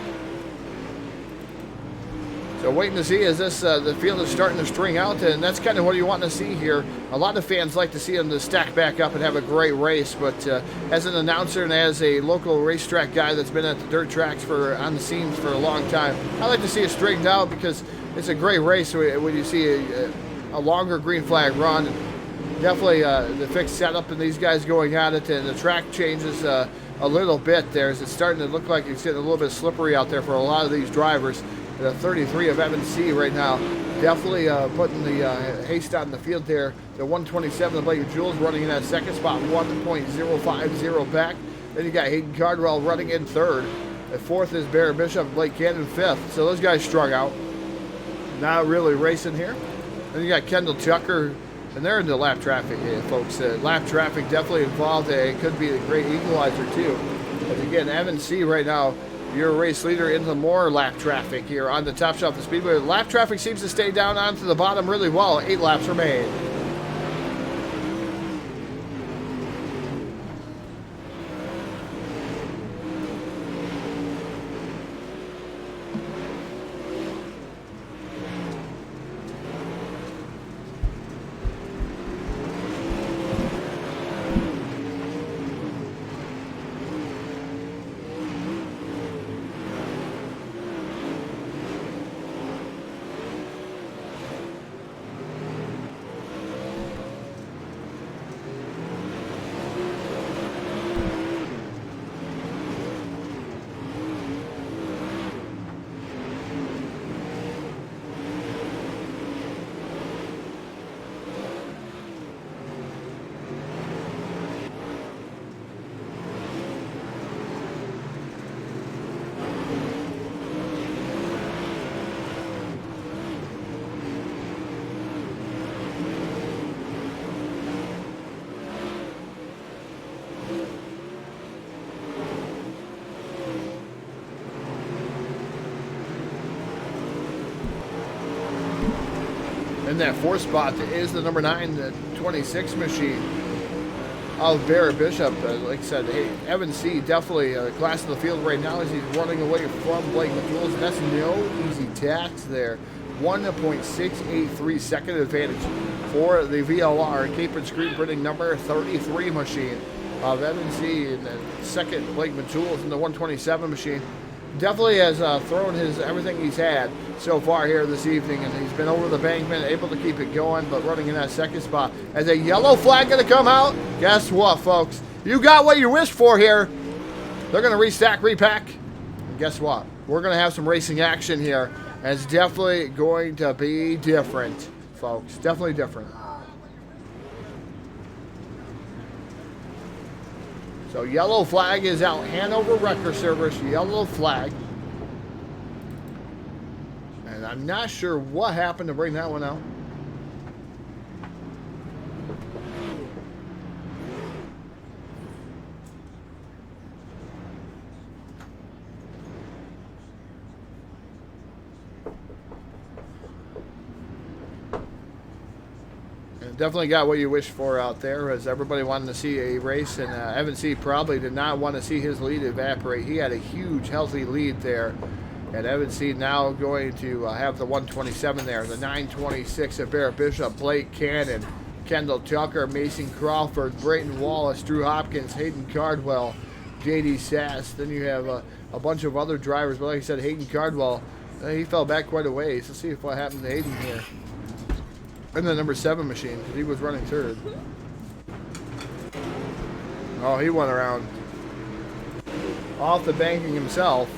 So waiting to see as this the field is starting to string out, and that's kind of what you want to see here. A lot of fans like to see them to stack back up and have a great race, but as an announcer and as a local racetrack guy that's been at the dirt tracks on the scenes for a long time, I like to see it straightened out because it's a great race when you see a longer green flag run. Definitely the fixed setup and these guys going at it, and the track changes a little bit there as it's starting to look like it's getting a little bit slippery out there for a lot of these drivers. The 33 of Evan C. right now, definitely putting the haste on the field there. The 127 of Blake Jules running in that second spot, 1.050 back. Then you got Hayden Cardwell running in third. The fourth is Bear Bishop, Blake Cannon fifth. So those guys strung out. Not really racing here. Then you got Kendall Tucker, and they're into lap traffic, folks. Lap traffic definitely involved. It could be a great equalizer too. But again, Evan C. right now, your race leader into more lap traffic here on the top shelf of the Speedway. Lap traffic seems to stay down onto the bottom really well. 8 laps remain. In that fourth spot is the number 9, the 26 machine of Bear Bishop. Like I said, hey, Evan C. definitely class of the field right now as he's running away from Blake McJules. That's no easy task there. 1.683 second advantage for the VLR Cape and Screen printing number 33 machine of Evan C. And the second, Blake McJules in the 127 machine. Definitely has thrown everything he's had so far here this evening, and he's been over the bankment, able to keep it going, but running in that second spot. As a yellow flag going to come out, guess what, folks? You got what you wished for here. They're going to restack, repack, and guess what? We're going to have some racing action here, and it's definitely going to be different, folks. Definitely different. So yellow flag is out. Hanover Wrecker Service, yellow flag. And I'm not sure what happened to bring that one out. Definitely got what you wished for out there, as everybody wanted to see a race, and Evan C. probably did not want to see his lead evaporate. He had a huge, healthy lead there, and Evan C. now going to have the 127 there, the 926 of Bear Bishop, Blake Cannon, Kendall Tucker, Mason Crawford, Brayton Wallace, Drew Hopkins, Hayden Cardwell, J.D. Sass. Then you have a bunch of other drivers. But like I said, Hayden Cardwell, he fell back quite a ways. Let's see what happened to Hayden here. And the number 7 machine, because he was running third. Oh, he went around off the banking himself.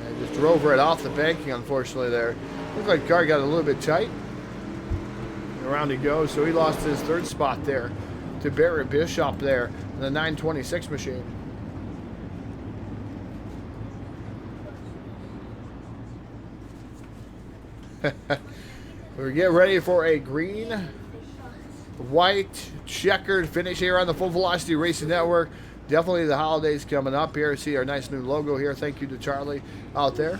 And just drove right off the banking, unfortunately, there. Looked like the car got a little bit tight. And around he goes, so he lost his third spot there to Barrett Bishop there in the 926 machine. We get ready for a green, white, checkered finish here on the Full Velocity Racing Network. Definitely the holidays coming up here. See our nice new logo here. Thank you to Charlie out there.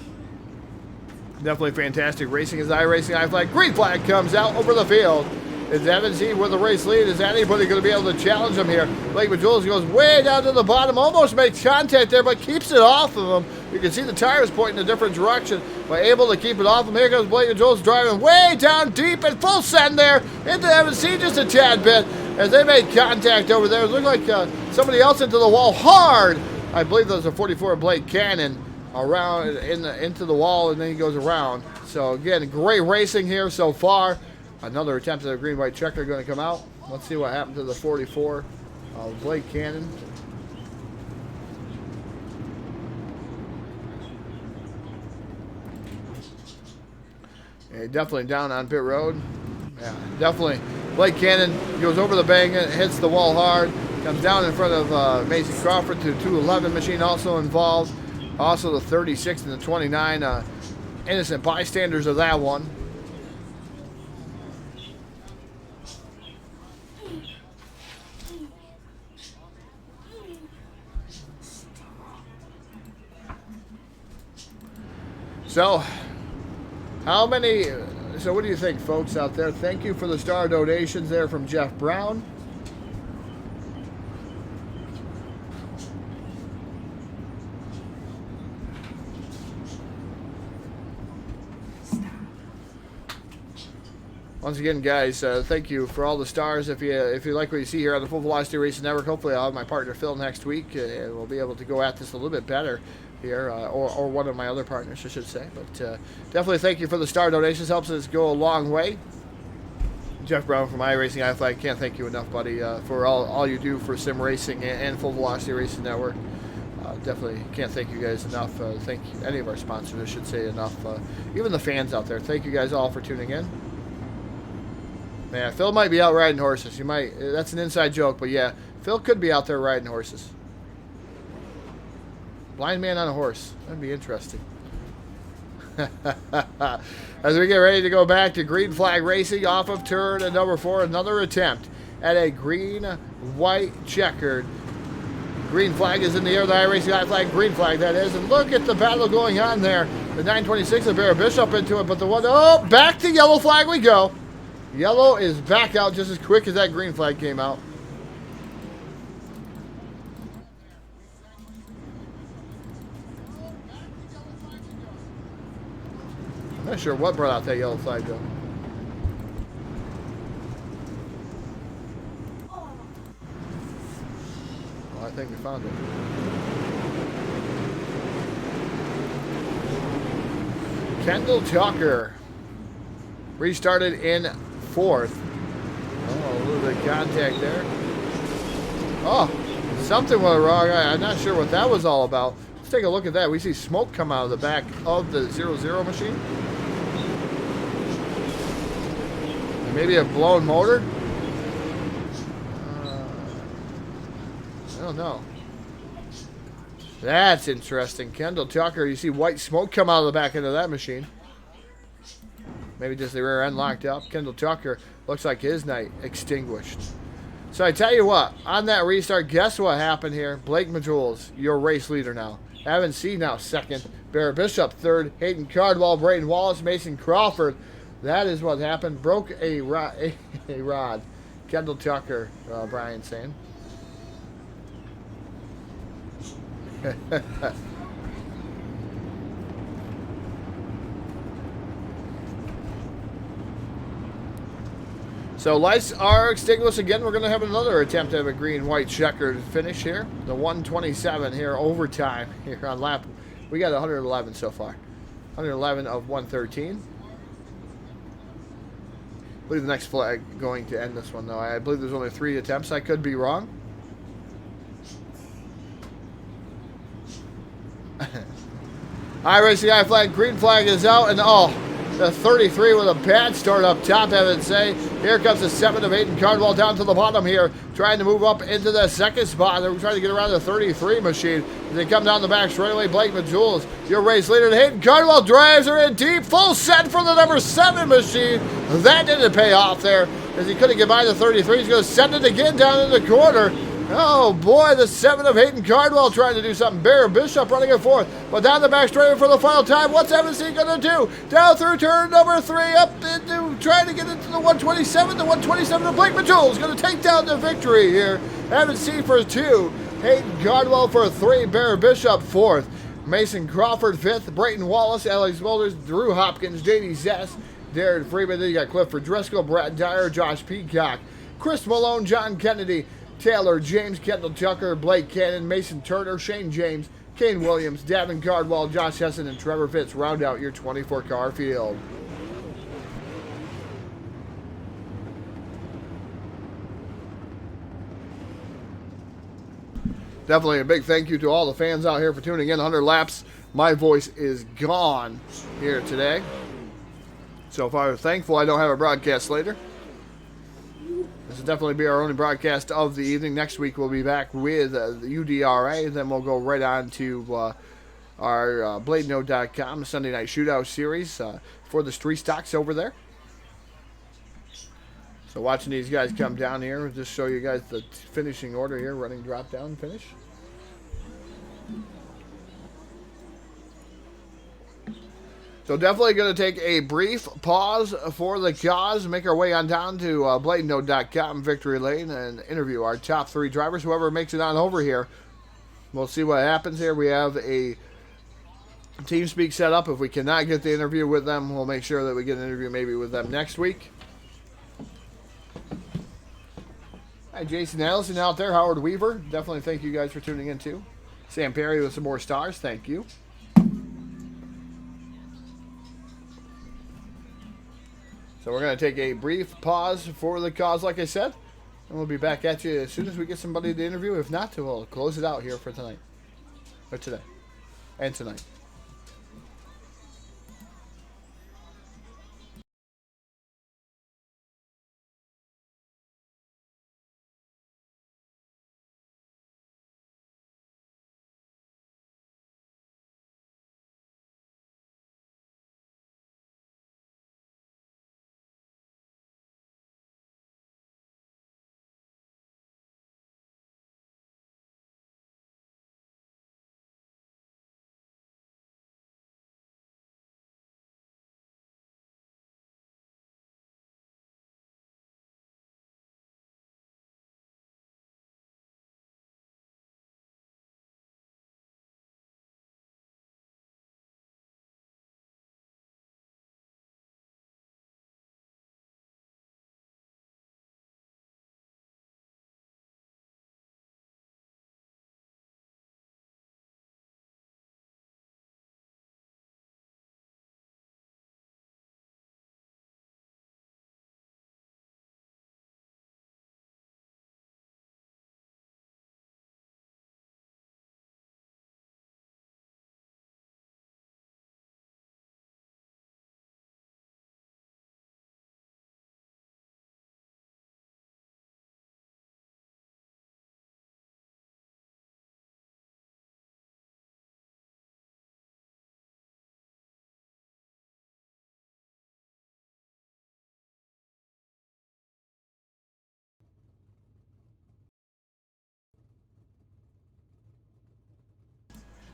Definitely fantastic racing as iRacing iFlag. Green flag comes out over the field. Is Evan Z with the race lead? Is anybody going to be able to challenge him here? Blake Majulis goes way down to the bottom, almost makes contact there, but keeps it off of him. You can see the tires pointing in a different direction, but able to keep it off him. Here goes Blake Majulis driving way down deep and full send there into Evan Z just a tad bit as they made contact over there. It looked like somebody else into the wall hard. I believe there's a 44 Blake Cannon around into the wall, and then he goes around. So again, great racing here so far. Another attempt at a green-white checker going to come out. Let's see what happened to the 44 Blake Cannon. Yeah, definitely down on pit road. Yeah, definitely. Blake Cannon goes over the bank, hits the wall hard, comes down in front of Mason Crawford to 211 machine also involved. Also the 36 and the 29 innocent bystanders of that one. So, what do you think, folks out there? Thank you for the star donations there from Jeff Brown. Once again, guys, thank you for all the stars. If you like what you see here on the Full Velocity Racing Network, hopefully I'll have my partner Phil next week, and we'll be able to go at this a little bit better here, or one of my other partners, I should say. But definitely thank you for the star donations. Helps us go a long way. Jeff Brown from iRacing iFlag, can't thank you enough, buddy, for all you do for sim racing and Full Velocity Racing Network. Definitely can't thank you guys enough. Thank you, any of our sponsors, I should say, enough. Even the fans out there, thank you guys all for tuning in. Man, Phil might be out riding horses. He might. That's an inside joke, but yeah, Phil could be out there riding horses. Blind man on a horse. That'd be interesting. As we get ready to go back to green flag racing off of turn at number 4, another attempt at a green, white, checkered. Green flag is in the air. The iRacing iFlag green flag, that is. And look at the battle going on there. The 926 of Barrett Bishop into it, but the one, oh, back to yellow flag we go. Yellow is back out just as quick as that green flag came out. I'm not sure what brought out that yellow flag, though. Well, I think we found it. Kendall Tucker restarted in 4th. Oh, a little bit of contact there. Oh, something went wrong. I'm not sure what that was all about. Let's take a look at that. We see smoke come out of the back of the 00 machine. Maybe a blown motor? I don't know. That's interesting. Kendall Tucker, you see white smoke come out of the back end of that machine. Maybe just the rear end locked up. Kendall Tucker looks like his night extinguished. So I tell you what, on that restart, guess what happened here? Blake Majulis, your race leader now. Evan C. now 2nd. Barrett Bishop 3rd. Hayden Cardwell, Braden Wallace, Mason Crawford. That is what happened. Broke a rod. Kendall Tucker, Brian saying. So lights are extinguished again. We're going to have another attempt at a green-white checkered finish here. The 127 here, overtime here on lap. We got 111 so far. 111 of 113. I believe the next flag going to end this one, though. I believe there's only 3 attempts. I could be wrong. All right, racing guy flag. Green flag is out, and oh, the 33 with a bad start up top, I would say. Here comes the 7 of Hayden Cardwell down to the bottom here, trying to move up into the second spot. They're trying to get around the 33 machine. As they come down the back straight away, Blake Majules, your race leader. Hayden Cardwell drives her in deep, full set for the number 7 machine. That didn't pay off there, as he couldn't get by the 33. He's going to send it again down in the corner. Oh boy, the 7 of Hayden Cardwell trying to do something. Bear Bishop running it forth, but down the back straight for the final time. What's MC going to do? Down through turn number 3, up into trying to get into the 127. The 127 of Blake Majules is going to take down the victory here. MC for 2, Hayden Cardwell for 3, Bear Bishop 4th, Mason Crawford 5th, Brayton Wallace, Alex Mulders, Drew Hopkins, JD Zess, Darren Freeman. Then you got Clifford Driscoll, Brad Dyer, Josh Peacock, Chris Malone, John Kennedy, Taylor James, Kendall Tucker, Blake Cannon, Mason Turner, Shane James, Kane Williams, Davin Cardwell, Josh Hessen, and Trevor Fitz round out your 24-car field. Definitely a big thank you to all the fans out here for tuning in. 100 laps. My voice is gone here today. So if I was thankful I don't have a broadcast later. This will definitely be our only broadcast of the evening. Next week we'll be back with the UDRA. Then we'll go right on to our BladeNote.com Sunday Night Shootout series for the street stocks over there. So watching these guys come down here, just show you guys the finishing order here, running drop down finish. So definitely going to take a brief pause for the cause, make our way on down to BladeNote.com Victory Lane and interview our top 3 drivers. Whoever makes it on over here, we'll see what happens here. We have a TeamSpeak set up. If we cannot get the interview with them, we'll make sure that we get an interview maybe with them next week. Hi, Jason Allison out there, Howard Weaver. Definitely thank you guys for tuning in too. Sam Perry with some more stars. Thank you. So we're going to take a brief pause for the cause, like I said, and we'll be back at you as soon as we get somebody to interview. If not, we'll close it out here for tonight, or today, and tonight.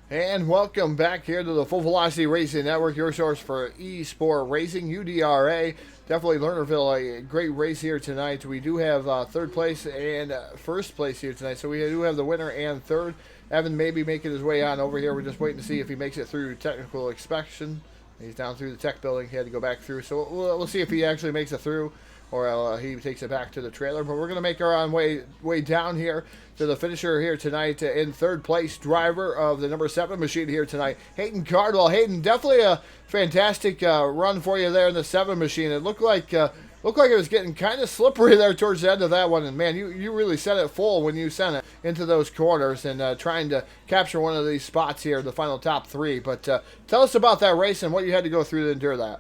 And welcome back here to the Full Velocity Racing Network, your source for e-sport racing, UDRA. Definitely Lernerville, a great race here tonight. We do have third place and first place here tonight, so we do have the winner and third. Evan may be making his way on over here. We're just waiting to see if he makes it through technical inspection. He's down through the tech building. He had to go back through, so we'll see if he actually makes it through, or he takes it back to the trailer. But we're going to make our own way down here to the finisher here tonight. In third place, driver of the number 7 machine here tonight, Hayden Cardwell. Hayden, definitely a fantastic run for you there in the 7 machine. It looked like it was getting kind of slippery there towards the end of that one. And, man, you really set it full when you sent it into those corners and trying to capture one of these spots here, the final top 3. But tell us about that race and what you had to go through to endure that.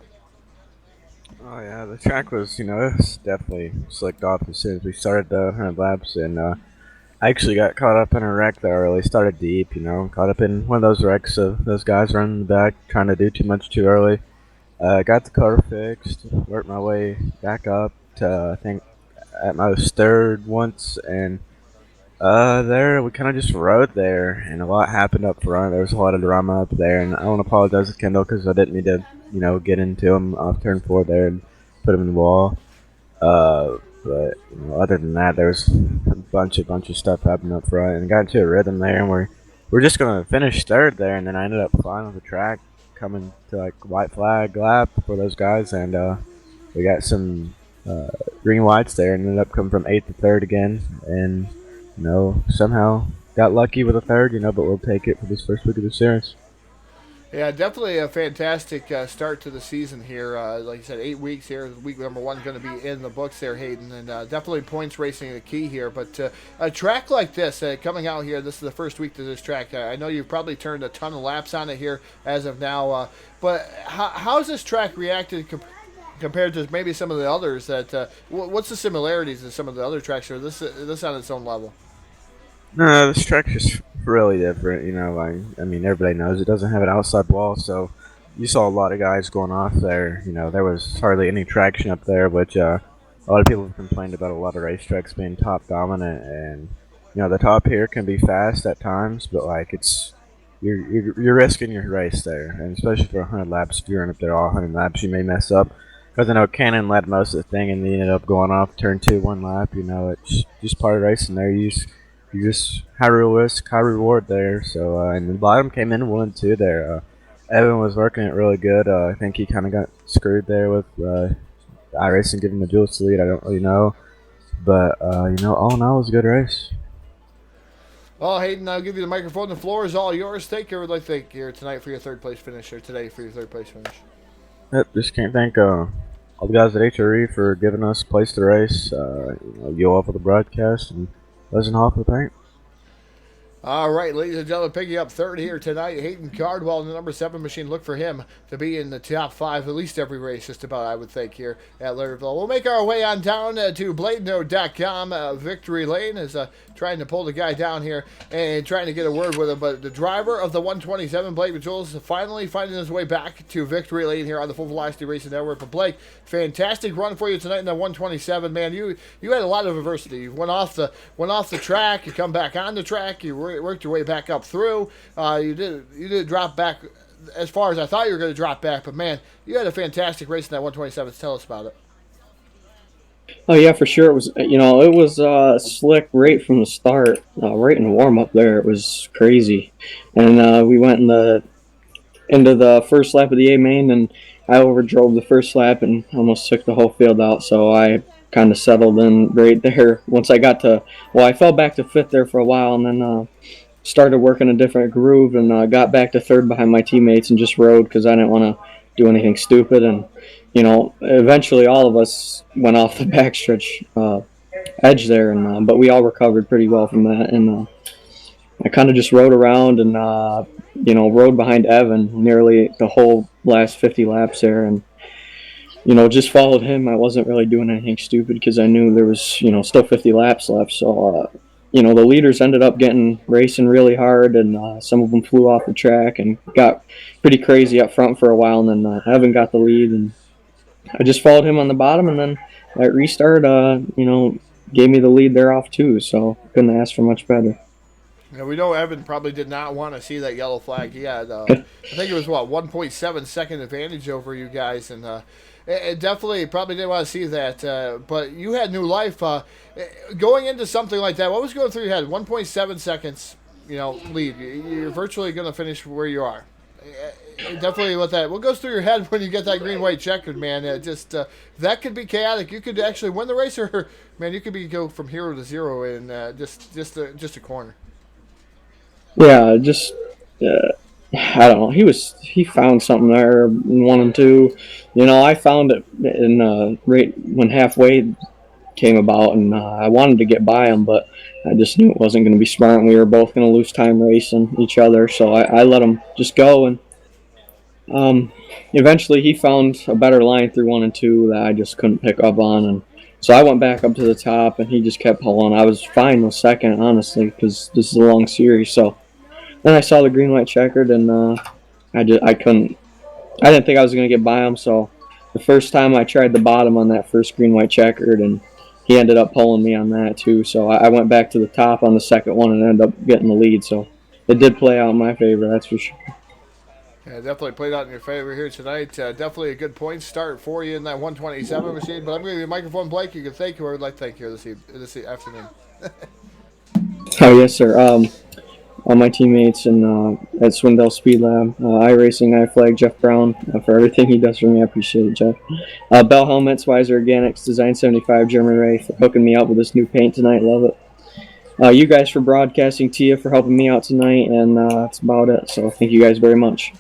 Oh, yeah, the track was, it was definitely slicked off as soon as we started the 100 laps. And I actually got caught up in a wreck that early, started deep, caught up in one of those wrecks of those guys running the back, trying to do too much too early. Got the car fixed, worked my way back up to, I think, at most third once, and there we kind of just rode there, and a lot happened up front. There was a lot of drama up there, and I want to apologize to Kendall because I didn't mean to, get into him off turn 4 there and put him in the wall. But other than that, there was a bunch of stuff happening up front, and got into a rhythm there, and we're just gonna finish third there, and then I ended up flying on the track, coming to like white flag lap for those guys, and we got some green whites there, and ended up coming from 8th to 3rd again, and somehow got lucky with a 3rd, but we'll take it for this first week of the series. Yeah, definitely a fantastic start to the season here. Like you said, 8 weeks here. Week number 1 going to be in the books there, Hayden, and definitely points racing the key here. But a track like this, coming out here, this is the first week to this track. I know you've probably turned a ton of laps on it here as of now. But how's this track reacted compared to maybe some of the others? What's the similarities to some of the other tracks here? This on its own level? No, this track's just really different, I mean, everybody knows it doesn't have an outside wall, so you saw a lot of guys going off there. There was hardly any traction up there, which a lot of people have complained about a lot of racetracks being top dominant, and the top here can be fast at times, but you're risking your race there, and especially for 100 laps, if you're in up there all 100 laps, you may mess up. Because I know Cannon led most of the thing, and he ended up going off turn 2 one lap. It's just part of racing there. You just high risk, high reward there. So and the bottom came in 1 and 2 there. Evan was working it really good. I think he kind of got screwed there with iRacing giving him a dual lead. I don't really know, but all in all, it was a good race. Well, Hayden, I'll give you the microphone. The floor is all yours. Thank you, everybody. Thank you tonight for your 3rd place finish, or today for your 3rd place finish. Yep, just can't thank all the guys at HRE for giving us a place to race. You all for the broadcast, and Lesenhoff for the paint. All right, ladies and gentlemen, picking up 3rd here tonight, Hayden Cardwell in the number 7 machine. Look for him to be in the top 5 at least every race, just about, I would think, here at Lernerville. We'll make our way on down to BladeNode.com. Victory Lane is trying to pull the guy down here and trying to get a word with him. But the driver of the 127, Blake Jules, finally finding his way back to Victory Lane here on the Full Velocity Racing Network. But Blake, fantastic run for you tonight in the 127. Man, you had a lot of adversity. You went off the track. You come back on the track. You worked your way back up through. You did drop back as far as I thought you were going to drop back, but man, you had a fantastic race in that 127. Tell us about it. Oh yeah, for sure. It was slick right from the start, right in the warm up there. It was crazy, and we went into the first lap of the A main, and I overdrove the first lap and almost took the whole field out. So I kind of settled in right there. Once I I fell back to 5th there for a while, and then started working a different groove, and got back to 3rd behind my teammates and just rode because I didn't want to do anything stupid. And eventually all of us went off the backstretch edge there, and but we all recovered pretty well from that. And I kind of just rode around and rode behind Evan nearly the whole last 50 laps there, and just followed him. I wasn't really doing anything stupid because I knew there was still 50 laps left. So the leaders ended up racing really hard, and some of them flew off the track and got pretty crazy up front for a while, and then Evan got the lead, and I just followed him on the bottom, and then at restart, gave me the lead there off too, so couldn't ask for much better. Yeah, we know Evan probably did not want to see that yellow flag. He had, I think it was 1.7 second advantage over you guys, and it definitely probably didn't want to see that. But you had new life going into something like that. What was going through your head? 1.7 seconds, lead. You're virtually going to finish where you are. definitely what goes through your head when you get that green white checkered, man. That could be chaotic. You could actually win the race, or man, you could go from hero to zero in just a corner. Yeah, just I don't know. He found something there in 1 and 2. I found it in right when halfway came about, and I wanted to get by him, but I just knew it wasn't going to be smart, and we were both going to lose time racing each other. So I let him just go, and eventually he found a better line through 1 and 2 that I just couldn't pick up on, and so I went back up to the top, and he just kept pulling. I was fine with second, honestly, because this is a long series. So then I saw the green white checkered, and I couldn't. I didn't think I was going to get by him, so the first time I tried the bottom on that first green white checkered, and he ended up pulling me on that too. So I went back to the top on the second one and ended up getting the lead. So it did play out in my favor, that's for sure. Yeah, definitely played out in your favor here tonight. Definitely a good point start for you in that 127 machine. But I'm going to give you a microphone, Blake. You can thank whoever would like to thank you this afternoon. Oh, yes, sir. All my teammates and at Swindell Speed Lab, iRacing, iFlag, Jeff Brown, for everything he does for me. I appreciate it, Jeff. Bell Helmets, Weiser Organics, Design 75, Jeremy Ray for hooking me up with this new paint tonight. Love it. You guys for broadcasting, Tia for helping me out tonight, and that's about it. So thank you guys very much.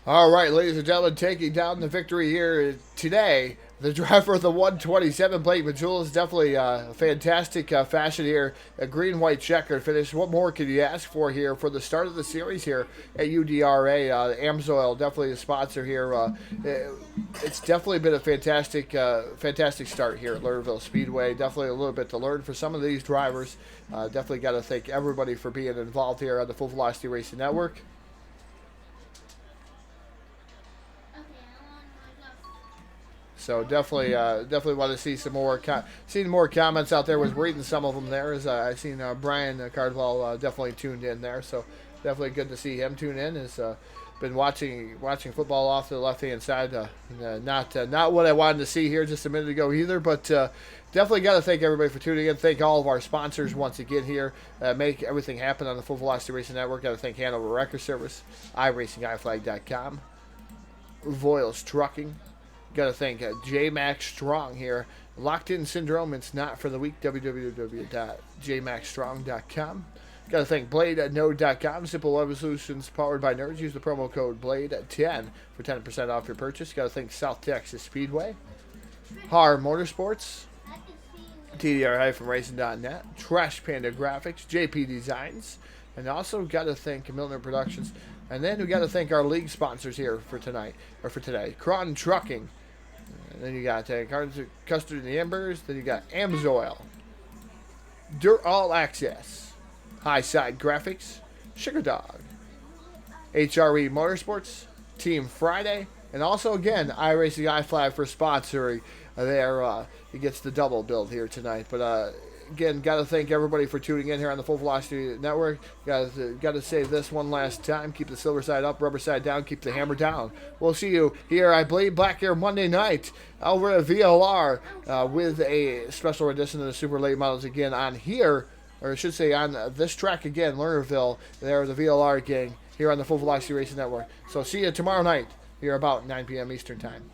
All right, ladies and gentlemen, taking down the victory here today, the driver of the 127, Blake Majula, is definitely a fantastic fashion here. A green-white checkered finish. What more could you ask for here for the start of the series here at UDRA? Amsoil, definitely a sponsor here. It's definitely been a fantastic start here at Lernerville Speedway. Definitely a little bit to learn for some of these drivers. Definitely got to thank everybody for being involved here on the Full Velocity Racing Network. So definitely want to see some more comments out there. Was reading some of them there. As I seen Brian Cardwell definitely tuned in there. So definitely good to see him tune in. Has been watching football off to the left hand side. Not what I wanted to see here just a minute ago either. But definitely got to thank everybody for tuning in. Thank all of our sponsors once again here. Make everything happen on the Full Velocity Racing Network. Got to thank Hanover Record Service, iRacingIFlag.com, Voiles Trucking. Got to thank J-Max Strong here. Locked in syndrome, it's not for the weak. www.jmaxstrong.com. Got to thank BladeNode.com. Simple web solutions powered by nerds. Use the promo code BLADE10 for 10% off your purchase. Got to thank South Texas Speedway. Har Motorsports. TDR-Racing.net. Trash Panda Graphics. JP Designs. And also got to thank Milner Productions. And then we got to thank our league sponsors here for today. Cron Trucking. And then you got Custard and the Embers. Then you got Amsoil, Dirt All Access, High Side Graphics, Sugar Dog, HRE Motorsports, Team Friday, and also again iRacing iFlag for sponsoring there. He gets the double build here tonight. But again, got to thank everybody for tuning in here on the Full Velocity Network. Got to say this one last time. Keep the silver side up, rubber side down, keep the hammer down. We'll see you here, I believe, back here Monday night over at VLR with a special edition of the Super Late Models again on here, or I should say on this track again, Lernerville. They're the VLR gang here on the Full Velocity Racing Network. So see you tomorrow night here about 9 p.m. Eastern Time.